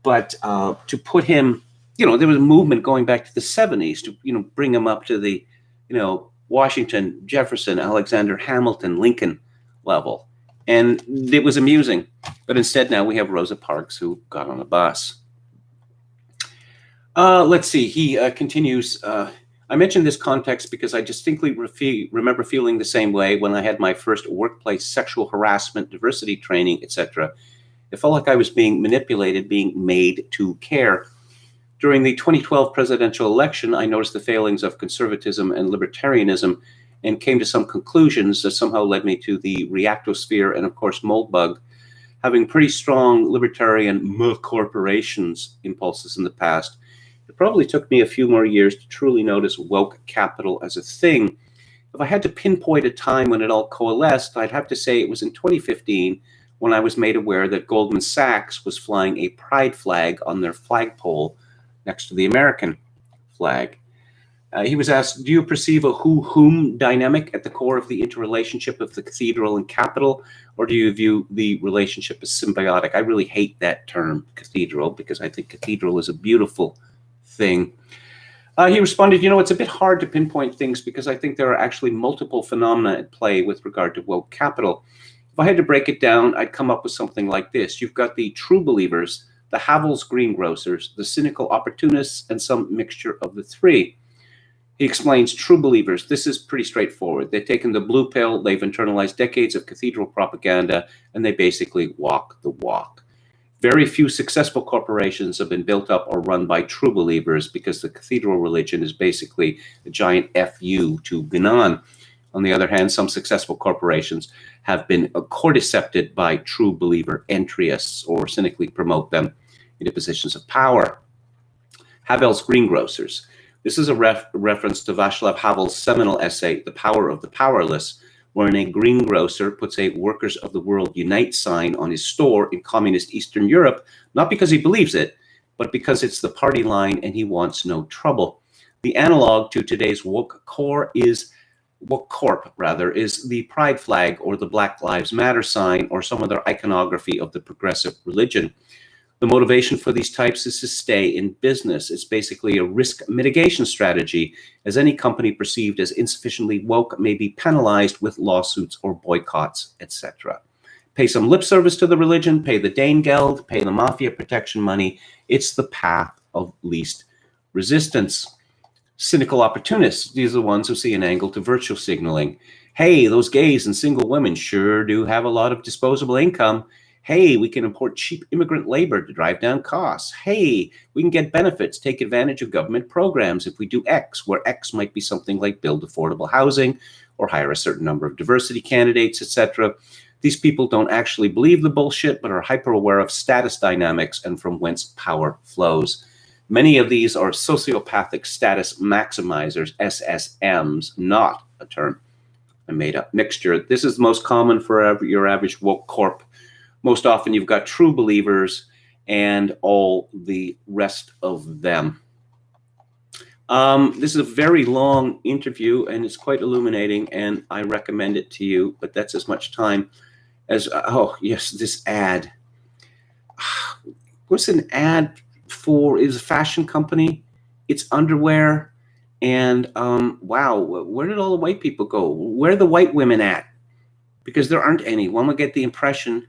but to put him, there was a movement going back to the 70s to, bring him up to the, Washington, Jefferson, Alexander Hamilton, Lincoln level. And it was amusing. But instead now we have Rosa Parks who got on a bus. Let's see. He continues. I mention this context because I distinctly remember feeling the same way when I had my first workplace sexual harassment, diversity training, etc. It felt like I was being manipulated, being made to care. During the 2012 presidential election, I noticed the failings of conservatism and libertarianism and came to some conclusions that somehow led me to the reactosphere and, of course, Moldbug. Having pretty strong libertarian corporations impulses in the past, it probably took me a few more years to truly notice woke capital as a thing. If I had to pinpoint a time when it all coalesced, I'd have to say it was in 2015 when I was made aware that Goldman Sachs was flying a pride flag on their flagpole next to the American flag. He was asked, do you perceive a who-whom dynamic at the core of the interrelationship of the cathedral and capital, or do you view the relationship as symbiotic? I really hate that term, cathedral, because I think cathedral is a beautiful thing. He responded, it's a bit hard to pinpoint things because I think there are actually multiple phenomena at play with regard to woke capital. If I had to break it down, I'd come up with something like this. You've got the true believers, the Havel's greengrocers, the cynical opportunists, and some mixture of the three. He explains true believers. This is pretty straightforward. They've taken the blue pill, they've internalized decades of cathedral propaganda, and they basically walk the walk. Very few successful corporations have been built up or run by true believers because the cathedral religion is basically a giant FU to Ganon. On the other hand, some successful corporations have been cordycepted by true believer entryists or cynically promote them into positions of power. Havel's greengrocers. This is a reference to Václav Havel's seminal essay, The Power of the Powerless, wherein a greengrocer puts a Workers of the World Unite sign on his store in communist Eastern Europe, not because he believes it, but because it's the party line and he wants no trouble. The analog to today's woke corp is the pride flag or the Black Lives Matter sign or some other iconography of the progressive religion. The motivation for these types is to stay in business. It's basically a risk mitigation strategy, as any company perceived as insufficiently woke may be penalized with lawsuits or boycotts, etc. Pay some lip service to the religion, pay the Danegeld, pay the mafia protection money. It's the path of least resistance. Cynical opportunists, these are the ones who see an angle to virtue signaling. Hey, those gays and single women sure do have a lot of disposable income. Hey, we can import cheap immigrant labor to drive down costs. Hey, we can get benefits, take advantage of government programs if we do X, where X might be something like build affordable housing or hire a certain number of diversity candidates, etc. These people don't actually believe the bullshit, but are hyper aware of status dynamics and from whence power flows. Many of these are sociopathic status maximizers, SSMs, not a term I made up mixture. This is the most common for your average woke corp. Most often you've got true believers and all the rest of them. This is a very long interview and it's quite illuminating and I recommend it to you, but that's as much time as, oh yes, this ad. What's an ad for? Is a fashion company. It's underwear. And wow, where did all the white people go? Where are the white women at? Because there aren't any. One would get the impression,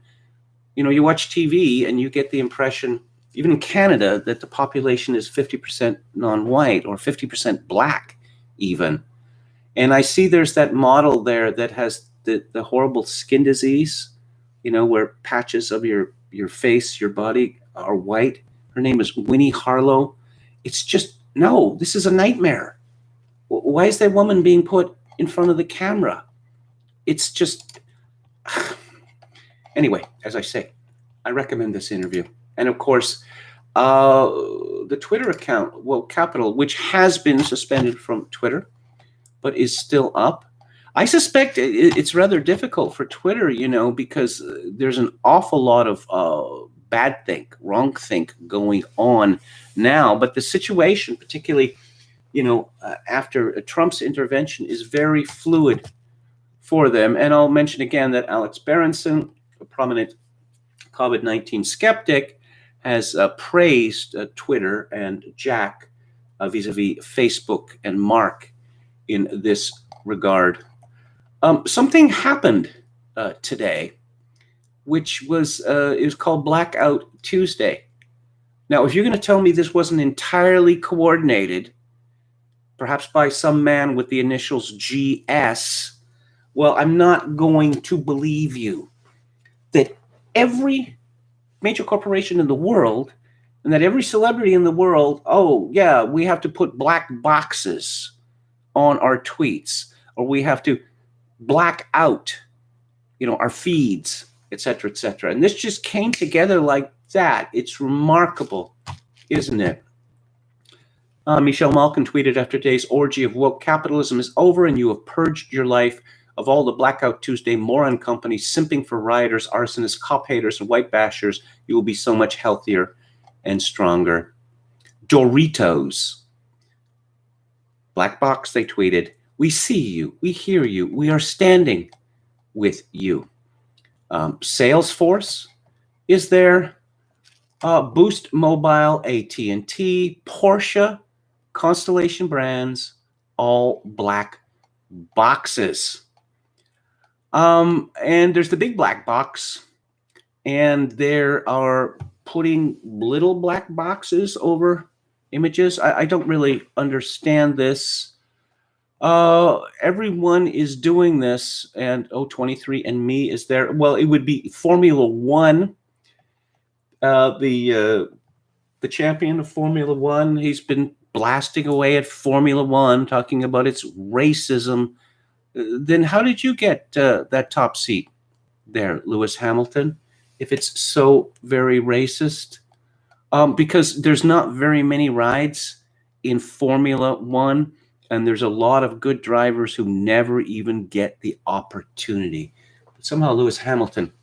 you know, you watch TV and you get the impression, even in Canada, that the population is 50% non-white or 50% black even. And I see there's that model there that has the horrible skin disease, you know, where patches of your face, your body are white. Her name is Winnie Harlow. It's just, no, this is a nightmare. Why is that woman being put in front of the camera? It's just... Anyway, as I say, I recommend this interview. And of course, the Twitter account, Woke Capital, which has been suspended from Twitter, but is still up. I suspect it's rather difficult for Twitter, you know, because there's an awful lot of bad think, wrong think going on now. But the situation, particularly, you know, after Trump's intervention, is very fluid for them. And I'll mention again that Alex Berenson, a prominent COVID-19 skeptic, has praised Twitter and Jack vis-a-vis Facebook and Mark in this regard. Something happened today, which is called Blackout Tuesday. Now, if you're going to tell me this wasn't entirely coordinated, perhaps by some man with the initials GS, well, I'm not going to believe you. That every major corporation in the world and that every celebrity in the world, oh, yeah, we have to put black boxes on our tweets, or we have to black out, you know, our feeds, et cetera, et cetera. And this just came together like that. It's remarkable, isn't it? Michelle Malkin tweeted, after today's orgy of woke capitalism is over and you have purged your life of all the Blackout Tuesday moron companies simping for rioters, arsonists, cop haters, and white bashers, you will be so much healthier and stronger. Doritos. Black box, they tweeted, we see you, we hear you, we are standing with you. Salesforce is there. Boost Mobile, AT&T, Porsche, Constellation Brands, all black boxes. And there's the big black box, and there are putting little black boxes over images. I don't really understand this. Everyone is doing this, and 23andMe is there. Well, it would be Formula One. The champion of Formula One, he's been blasting away at Formula One, talking about its racism. Then how did you get that top seat there, Lewis Hamilton, if it's so very racist? Because there's not very many rides in Formula One, and there's a lot of good drivers who never even get the opportunity. But somehow Lewis Hamilton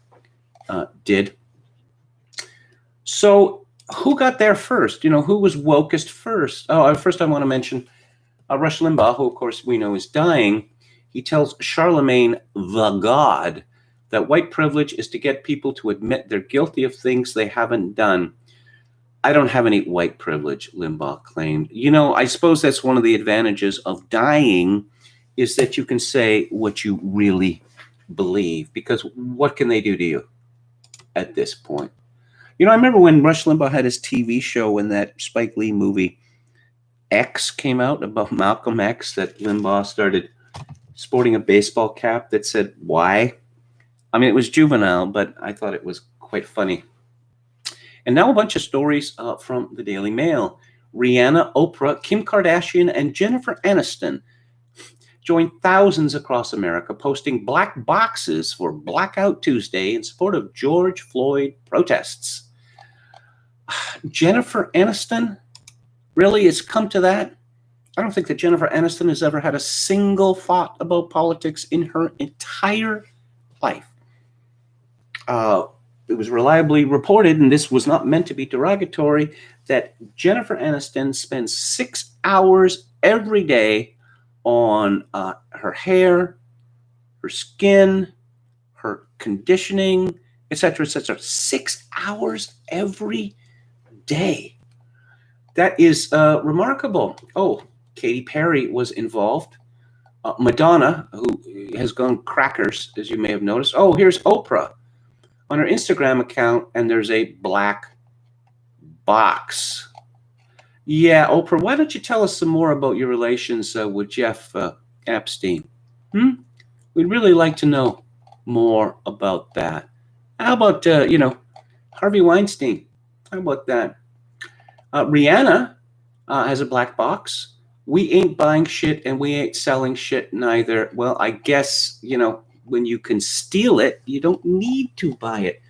did. So who got there first? Who was wokest first? First I want to mention Rush Limbaugh, who of course we know is dying. He tells Charlemagne the God that white privilege is to get people to admit they're guilty of things they haven't done. I don't have any white privilege, Limbaugh claimed. I suppose that's one of the advantages of dying, is that you can say what you really believe, because what can they do to you at this point? I remember when Rush Limbaugh had his TV show when that Spike Lee movie X came out about Malcolm X, that Limbaugh started sporting a baseball cap that said "Why?" I mean, it was juvenile, but I thought it was quite funny. And now a bunch of stories from the Daily Mail. Rihanna, Oprah, Kim Kardashian, and Jennifer Aniston joined thousands across America posting black boxes for Blackout Tuesday in support of George Floyd protests. Jennifer Aniston? Really? It's come to that? I don't think that Jennifer Aniston has ever had a single thought about politics in her entire life. It was reliably reported, and this was not meant to be derogatory, that Jennifer Aniston spends 6 hours every day on her hair, her skin, her conditioning, etc., etc. 6 hours every day. That is remarkable. Oh, Katy Perry was involved. Madonna, who has gone crackers, as you may have noticed. Oh, here's Oprah on her Instagram account, and there's a black box. Yeah, Oprah, why don't you tell us some more about your relations with Jeff Epstein? We'd really like to know more about that. How about, Harvey Weinstein? How about that? Rihanna has a black box. We ain't buying shit and we ain't selling shit neither. Well, I guess, when you can steal it, you don't need to buy it.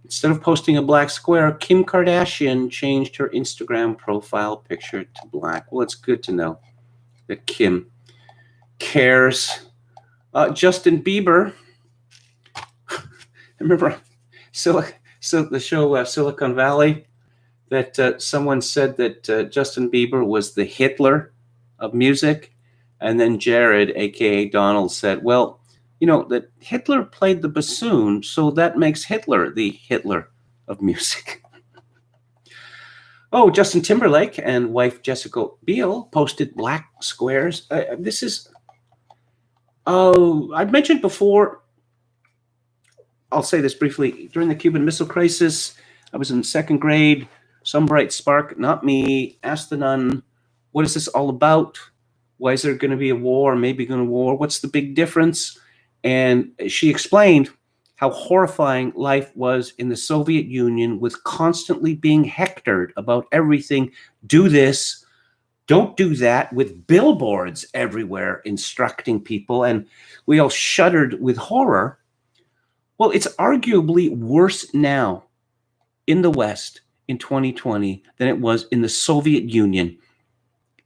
Instead of posting a black square, Kim Kardashian changed her Instagram profile picture to black. Well, it's good to know that Kim cares. Justin Bieber. Remember the show Silicon Valley, that someone said that Justin Bieber was the Hitler of music? And then Jared, a.k.a. Donald, said, well, that Hitler played the bassoon, so that makes Hitler the Hitler of music. Oh, Justin Timberlake and wife Jessica Biel posted black squares. I've mentioned before, I'll say this briefly, during the Cuban Missile Crisis, I was in second grade. Some bright spark, not me, asked the nun, what is this all about? Why is there going to be a war? Maybe going to war? What's the big difference? And she explained how horrifying life was in the Soviet Union, with constantly being hectored about everything. Do this, don't do that, with billboards everywhere instructing people. And we all shuddered with horror. Well, it's arguably worse now in the West in 2020 than it was in the Soviet Union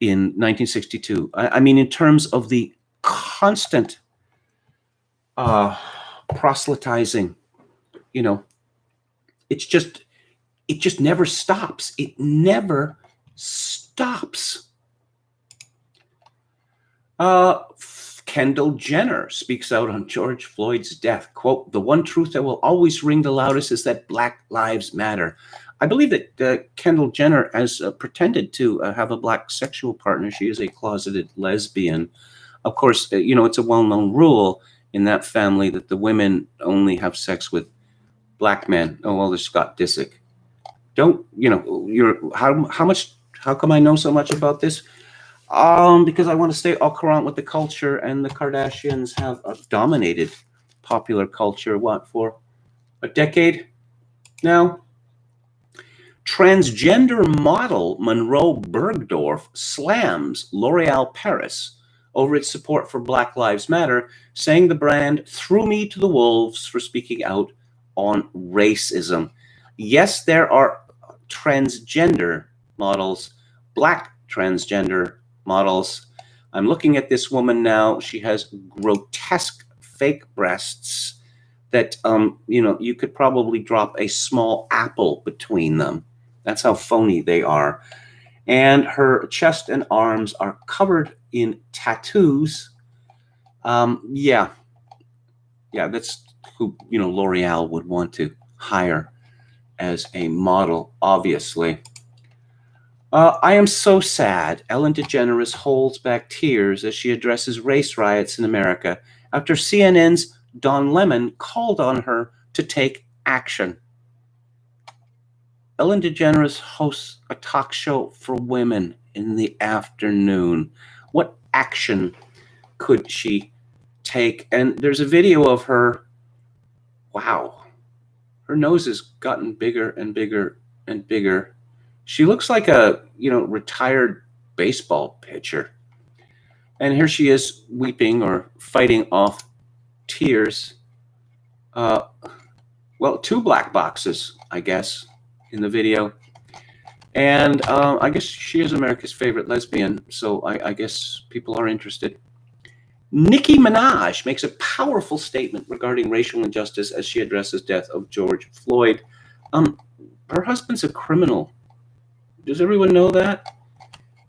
in 1962. I mean, in terms of the constant proselytizing, it just never stops. It never stops. Kendall Jenner speaks out on George Floyd's death. Quote, the one truth that will always ring the loudest is that Black Lives Matter. I believe that Kendall Jenner has pretended to have a black sexual partner. She is a closeted lesbian. Of course, it's a well-known rule in that family that the women only have sex with black men. Oh, well, there's Scott Disick. How come I know so much about this? Because I want to stay au courant with the culture, and the Kardashians have dominated popular culture, what, for a decade now? Transgender model Monroe Bergdorf slams L'Oreal Paris over its support for Black Lives Matter, saying the brand threw me to the wolves for speaking out on racism. Yes, there are transgender models, Black transgender models. I'm looking at this woman now. She has grotesque fake breasts that, you could probably drop a small apple between them. That's how phony they are. And her chest and arms are covered in tattoos. Yeah, that's who, L'Oreal would want to hire as a model, obviously. I am so sad. Ellen DeGeneres holds back tears as she addresses race riots in America after CNN's Don Lemon called on her to take action. Ellen DeGeneres hosts a talk show for women in the afternoon. What action could she take? And there's a video of her. Wow. Her nose has gotten bigger and bigger and bigger. She looks like a, retired baseball pitcher. And here she is weeping or fighting off tears. Well, 2 black boxes, I guess, in the video. And I guess she is America's favorite lesbian, so I guess people are interested. Nicki Minaj makes a powerful statement regarding racial injustice as she addresses death of George Floyd. Her husband's a criminal. Does everyone know that?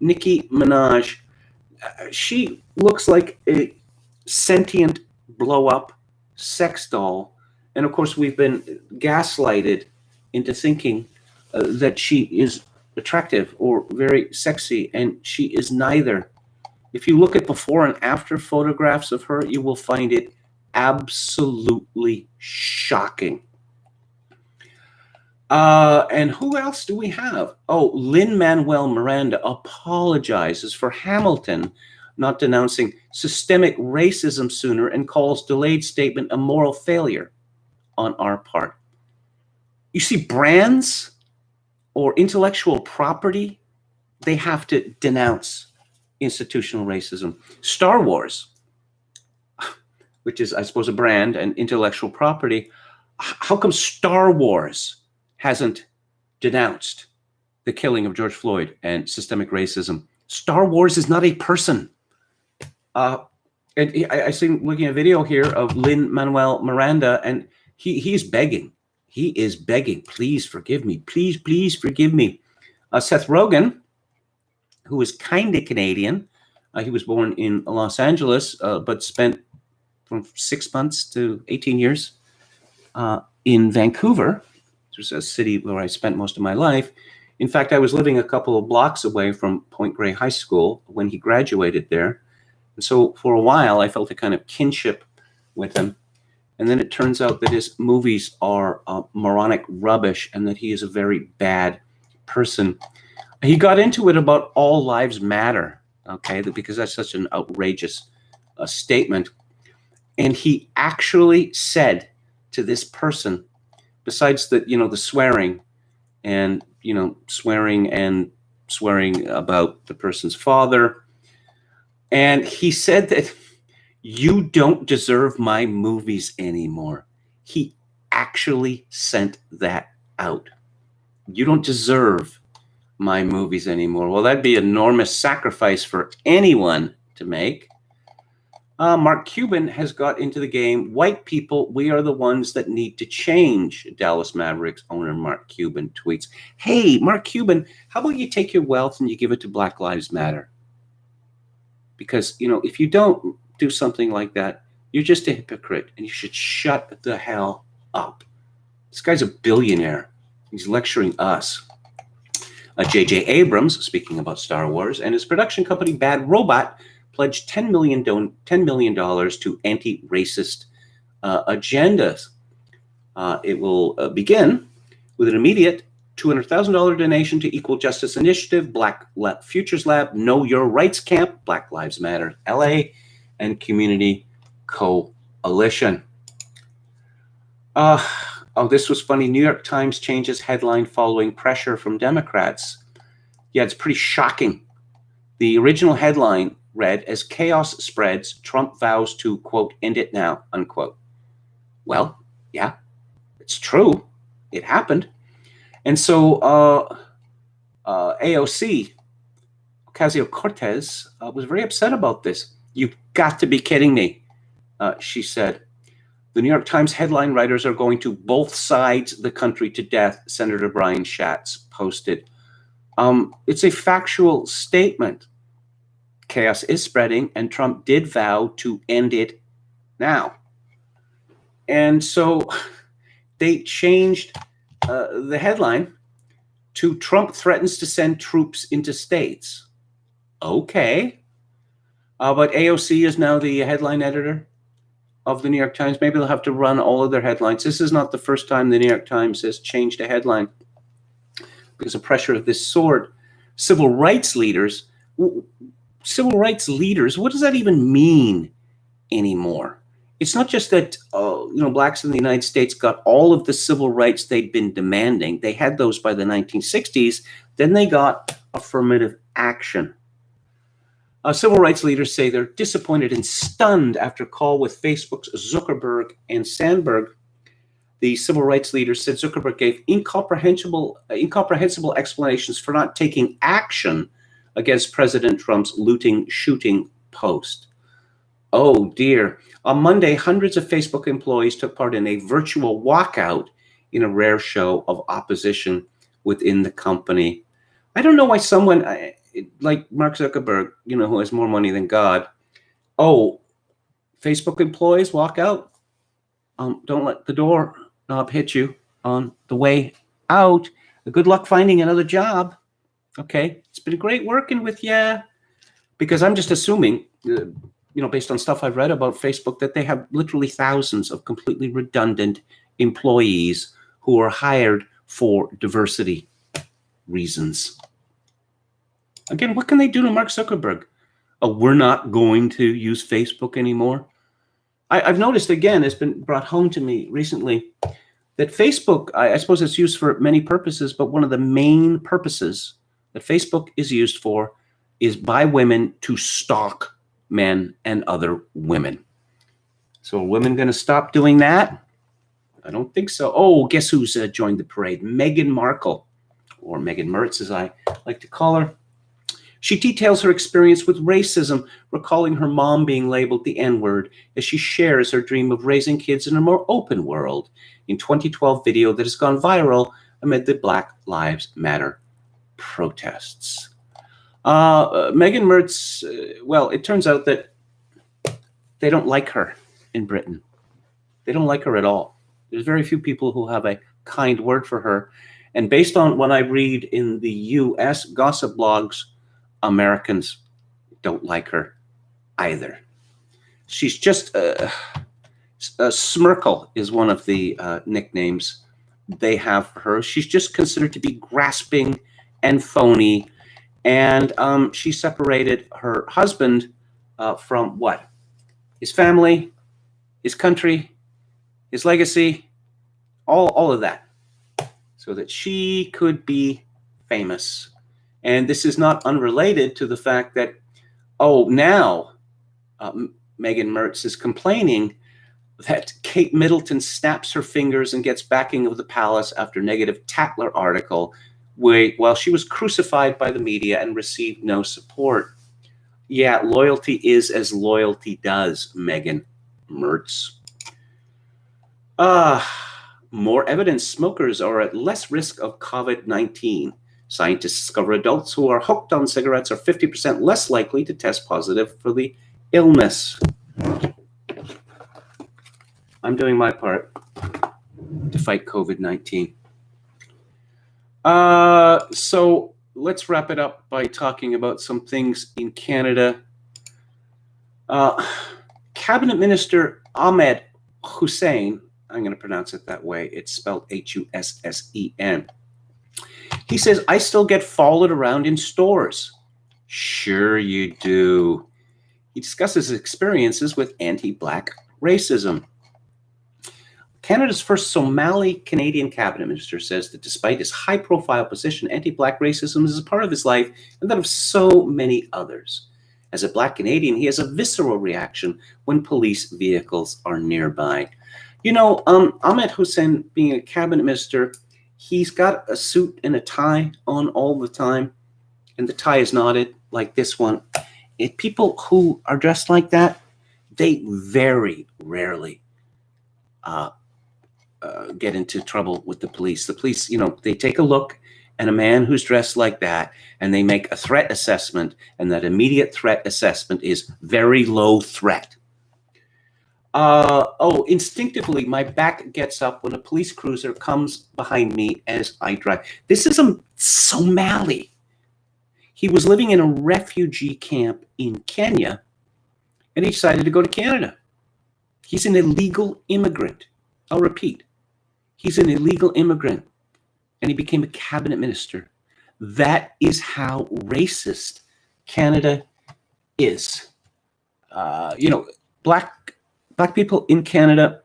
Nicki Minaj. She looks like a sentient blow-up sex doll. And of course, we've been gaslighted into thinking that she is attractive or very sexy, and she is neither. If you look at before and after photographs of her, you will find it absolutely shocking. And who else do we have? Oh, Lin-Manuel Miranda apologizes for Hamilton not denouncing systemic racism sooner and calls delayed statement a moral failure on our part. You see, brands or intellectual property, they have to denounce institutional racism. Star Wars, which is, I suppose, a brand and intellectual property, how come Star Wars hasn't denounced the killing of George Floyd and systemic racism? Star Wars is not a person. And I seen looking at a video here of Lin-Manuel Miranda, and he's begging. He is begging, please forgive me. Please, please forgive me. Seth Rogen, who is kind of Canadian. He was born in Los Angeles, but spent from 6 months to 18 years in Vancouver, which is a city where I spent most of my life. In fact, I was living a couple of blocks away from Point Grey High School when he graduated there. And so for a while, I felt a kind of kinship with him. And then it turns out that his movies are moronic rubbish and that he is a very bad person. He got into it about all lives matter, okay, because that's such an outrageous statement. And he actually said to this person, besides the, the swearing and, swearing about the person's father, and he said that you don't deserve my movies anymore. He actually sent that out. You don't deserve my movies anymore. Well, that'd be an enormous sacrifice for anyone to make. Mark Cuban has got into the game. White people, we are the ones that need to change. Dallas Mavericks owner Mark Cuban tweets, hey, Mark Cuban, how about you take your wealth and you give it to Black Lives Matter? Because, if you don't do something like that, you're just a hypocrite and you should shut the hell up. This guy's a billionaire. He's lecturing us. J.J. Abrams, speaking about Star Wars, and his production company Bad Robot pledged $10 million to anti-racist agendas. It will begin with an immediate $200,000 donation to Equal Justice Initiative, Black Futures Lab, Know Your Rights Camp, Black Lives Matter LA, and Community Coalition. This was funny. New York Times changes headline following pressure from Democrats. Yeah, it's pretty shocking. The original headline read, as chaos spreads, Trump vows to, quote, end it now, unquote. Well, yeah, it's true. It happened. And so AOC, Ocasio-Cortez, was very upset about this. You've got to be kidding me, she said. The New York Times headline writers are going to both sides the country to death, Senator Brian Schatz posted. It's a factual statement. Chaos is spreading, and Trump did vow to end it now. And so they changed the headline to Trump threatens to send troops into states. Okay. But AOC is now the headline editor of the New York Times. Maybe they'll have to run all of their headlines. This is not the first time the New York Times has changed a headline because of pressure of this sort. Civil rights leaders, what does that even mean anymore? It's not just that blacks in the United States got all of the civil rights they'd been demanding. They had those by the 1960s. Then they got affirmative action. Civil rights leaders say they're disappointed and stunned after a call with Facebook's Zuckerberg and Sandberg. The civil rights leaders said Zuckerberg gave incomprehensible explanations for not taking action against President Trump's looting, shooting post. Oh dear. On Monday, hundreds of Facebook employees took part in a virtual walkout in a rare show of opposition within the company. I don't know why someone like Mark Zuckerberg, who has more money than God. Oh, Facebook employees walk out. Don't let the door knob hit you on the way out. Good luck finding another job. Okay, it's been great working with you. Because I'm just assuming, based on stuff I've read about Facebook, that they have literally thousands of completely redundant employees who are hired for diversity reasons. Again, what can they do to Mark Zuckerberg? Oh, we're not going to use Facebook anymore. I've noticed, again, it's been brought home to me recently, that Facebook, I suppose it's used for many purposes, but one of the main purposes that Facebook is used for is by women to stalk men and other women. So are women going to stop doing that? I don't think so. Oh, guess who's joined the parade? Meghan Markle, or Meghan Mertz, as I like to call her. She details her experience with racism, recalling her mom being labeled the N-word as she shares her dream of raising kids in a more open world in 2012 video that has gone viral amid the Black Lives Matter protests. Meghan Mertz, it turns out that they don't like her in Britain. They don't like her at all. There's very few people who have a kind word for her. And based on what I read in the U.S. gossip blogs, Americans don't like her either. She's just Smirkle is one of the nicknames they have for her. She's just considered to be grasping and phony. And she separated her husband from what? His family, his country, his legacy, all of that, so that she could be famous. And this is not unrelated to the fact that, now Meghan Mertz is complaining that Kate Middleton snaps her fingers and gets backing of the palace after negative Tatler article while she was crucified by the media and received no support. Yeah, loyalty is as loyalty does, Meghan Mertz. More evidence smokers are at less risk of COVID-19. Scientists discover adults who are hooked on cigarettes are 50% less likely to test positive for the illness. I'm doing my part to fight COVID-19. So let's wrap it up by talking about some things in Canada. Cabinet Minister Ahmed Hussein, I'm going to pronounce it that way, it's spelled Hussen, He says, I still get followed around in stores. Sure you do. He discusses his experiences with anti-black racism. Canada's first Somali-Canadian cabinet minister says that despite his high-profile position, anti-black racism is a part of his life and that of so many others. As a black Canadian, he has a visceral reaction when police vehicles are nearby. You know, Ahmed Hussein, being a cabinet minister, he's got a suit and a tie on all the time, and the tie is knotted like this one. People who are dressed like that, they very rarely get into trouble with the police. The police, you know, they take a look at a man who's dressed like that, and they make a threat assessment, and that immediate threat assessment is very low threat. Instinctively, my back gets up when a police cruiser comes behind me as I drive. This is a Somali. He was living in a refugee camp in Kenya, and he decided to go to Canada. He's an illegal immigrant. I'll repeat. He's an illegal immigrant, and he became a cabinet minister. That is how racist Canada is. Black people in Canada,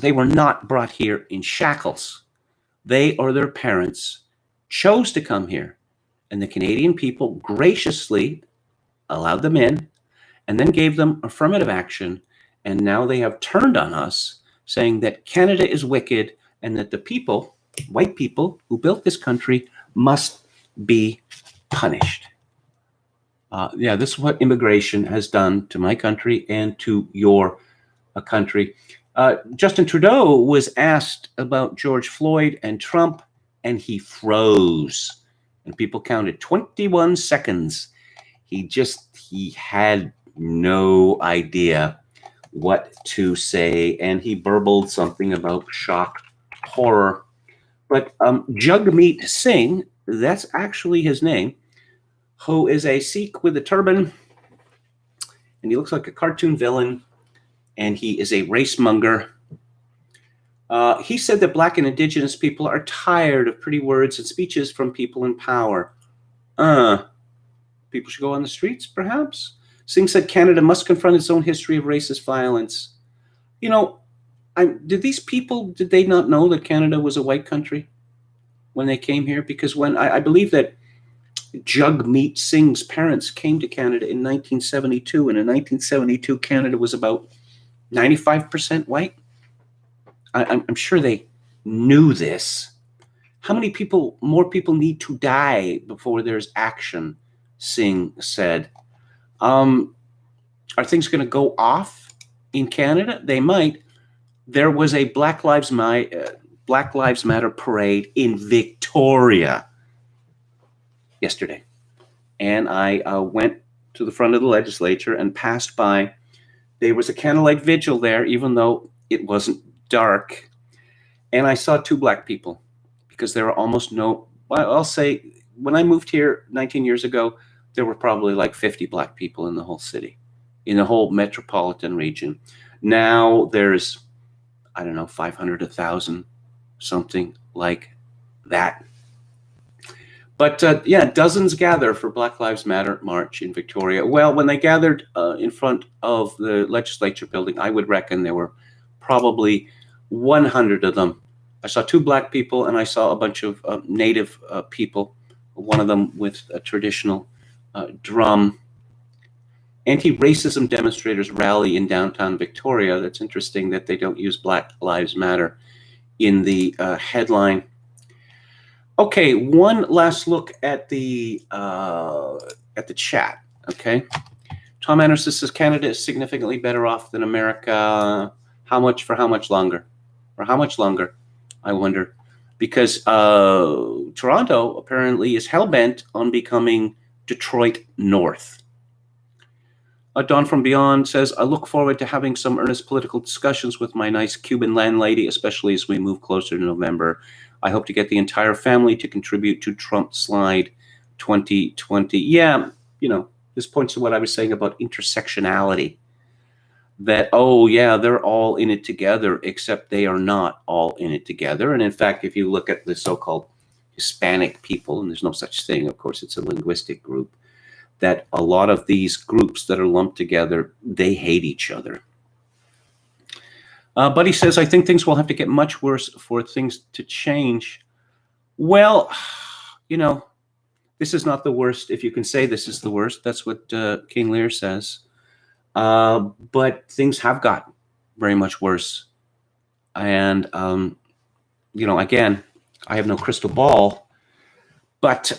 they were not brought here in shackles. They or their parents chose to come here, and the Canadian people graciously allowed them in and then gave them affirmative action, and now they have turned on us, saying that Canada is wicked and that the people, white people who built this country, must be punished. This is what immigration has done to my country and to your country. Justin Trudeau was asked about George Floyd and Trump, and he froze. And people counted 21 seconds. He had no idea what to say, and he burbled something about shock, horror. But Jagmeet Singh, that's actually his name, who is a Sikh with a turban, and he looks like a cartoon villain, and he is a race monger. He said that Black and Indigenous people are tired of pretty words and speeches from people in power. People should go on the streets, perhaps? Singh said Canada must confront its own history of racist violence. You know, did they not know that Canada was a white country when they came here? Because when I believe that Jagmeet Singh's parents came to Canada in 1972, and in 1972, Canada was about 95% white. I'm sure they knew this. How many more people need to die before there's action? Singh said. Are things going to go off in Canada? They might. There was a Black Lives Matter parade in Victoria yesterday, and I went to the front of the legislature and passed by. There was a candlelight vigil there, even though it wasn't dark, and I saw two Black people, because there are almost no, I'll say, when I moved here 19 years ago, there were probably like 50 Black people in the whole city, in the whole metropolitan region. Now there's, 500, 1,000, something like that. But dozens gather for Black Lives Matter march in Victoria. Well, when they gathered in front of the legislature building, I would reckon there were probably 100 of them. I saw two Black people, and I saw a bunch of Native people, one of them with a traditional drum. Anti-racism demonstrators rally in downtown Victoria. That's interesting that they don't use Black Lives Matter in the headline. Okay, one last look at the chat. Okay, Tom Anderson says Canada is significantly better off than America. How much longer? Or how much longer? I wonder, because Toronto apparently is hell-bent on becoming Detroit North. Dawn from Beyond says, I look forward to having some earnest political discussions with my nice Cuban landlady, especially as we move closer to November. I hope to get the entire family to contribute to Trump Slide 2020. Yeah, this points to what I was saying about intersectionality. That, they're all in it together, except they are not all in it together. And in fact, if you look at the so-called Hispanic people, and there's no such thing, of course, it's a linguistic group, that a lot of these groups that are lumped together, they hate each other. But he says, I think things will have to get much worse for things to change. Well, you know, this is not the worst. If you can say this is the worst, that's what King Lear says. But things have got very much worse. And, you know, again, I have no crystal ball, but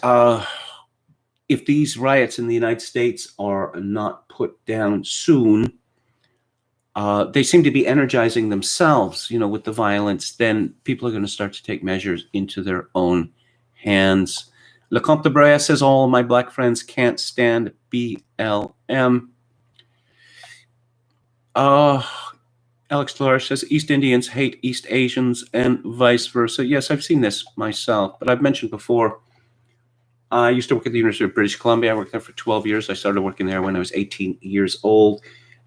if these riots in the United States are not put down soon, they seem to be energizing themselves, you know, with the violence, then people are going to start to take measures into their own hands. Le Comte de Brea says, all my black friends can't stand BLM. Alex Flores says, East Indians hate East Asians and vice versa. Yes, I've seen this myself, but I've mentioned before, I used to work at the University of British Columbia. I worked there for 12 years. I started working there when I was 18 years old.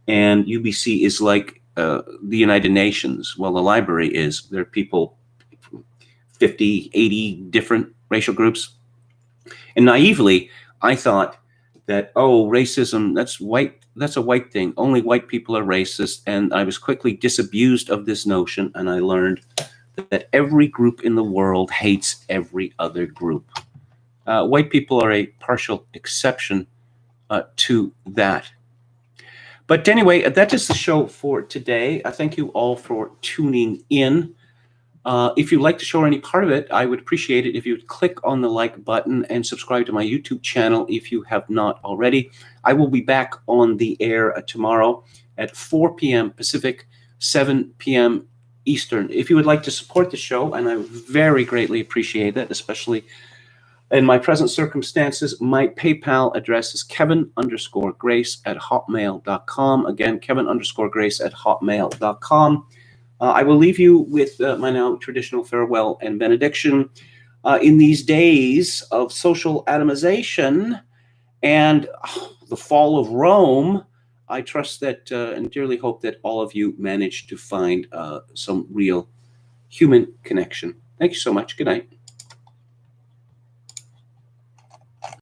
And UBC is like the United Nations. Well, the library is. There are people, 50, 80 different racial groups. And naively, I thought that, oh, racism, that's a white thing. Only white people are racist. And I was quickly disabused of this notion, and I learned that every group in the world hates every other group. White people are a partial exception to that. But anyway, that is the show for today. I thank you all for tuning in. If you'd like to show any part of it, I would appreciate it if you would click on the like button and subscribe to my YouTube channel if you have not already. I will be back on the air tomorrow at 4 p.m. Pacific, 7 p.m. Eastern. If you would like to support the show, and I would very greatly appreciate that, especially in my present circumstances, my PayPal address is kevin_grace@hotmail.com. Again, kevin_grace@hotmail.com. I will leave you with my now traditional farewell and benediction. In these days of social atomization and the fall of Rome, I trust that and dearly hope that all of you manage to find some real human connection. Thank you so much. Good night.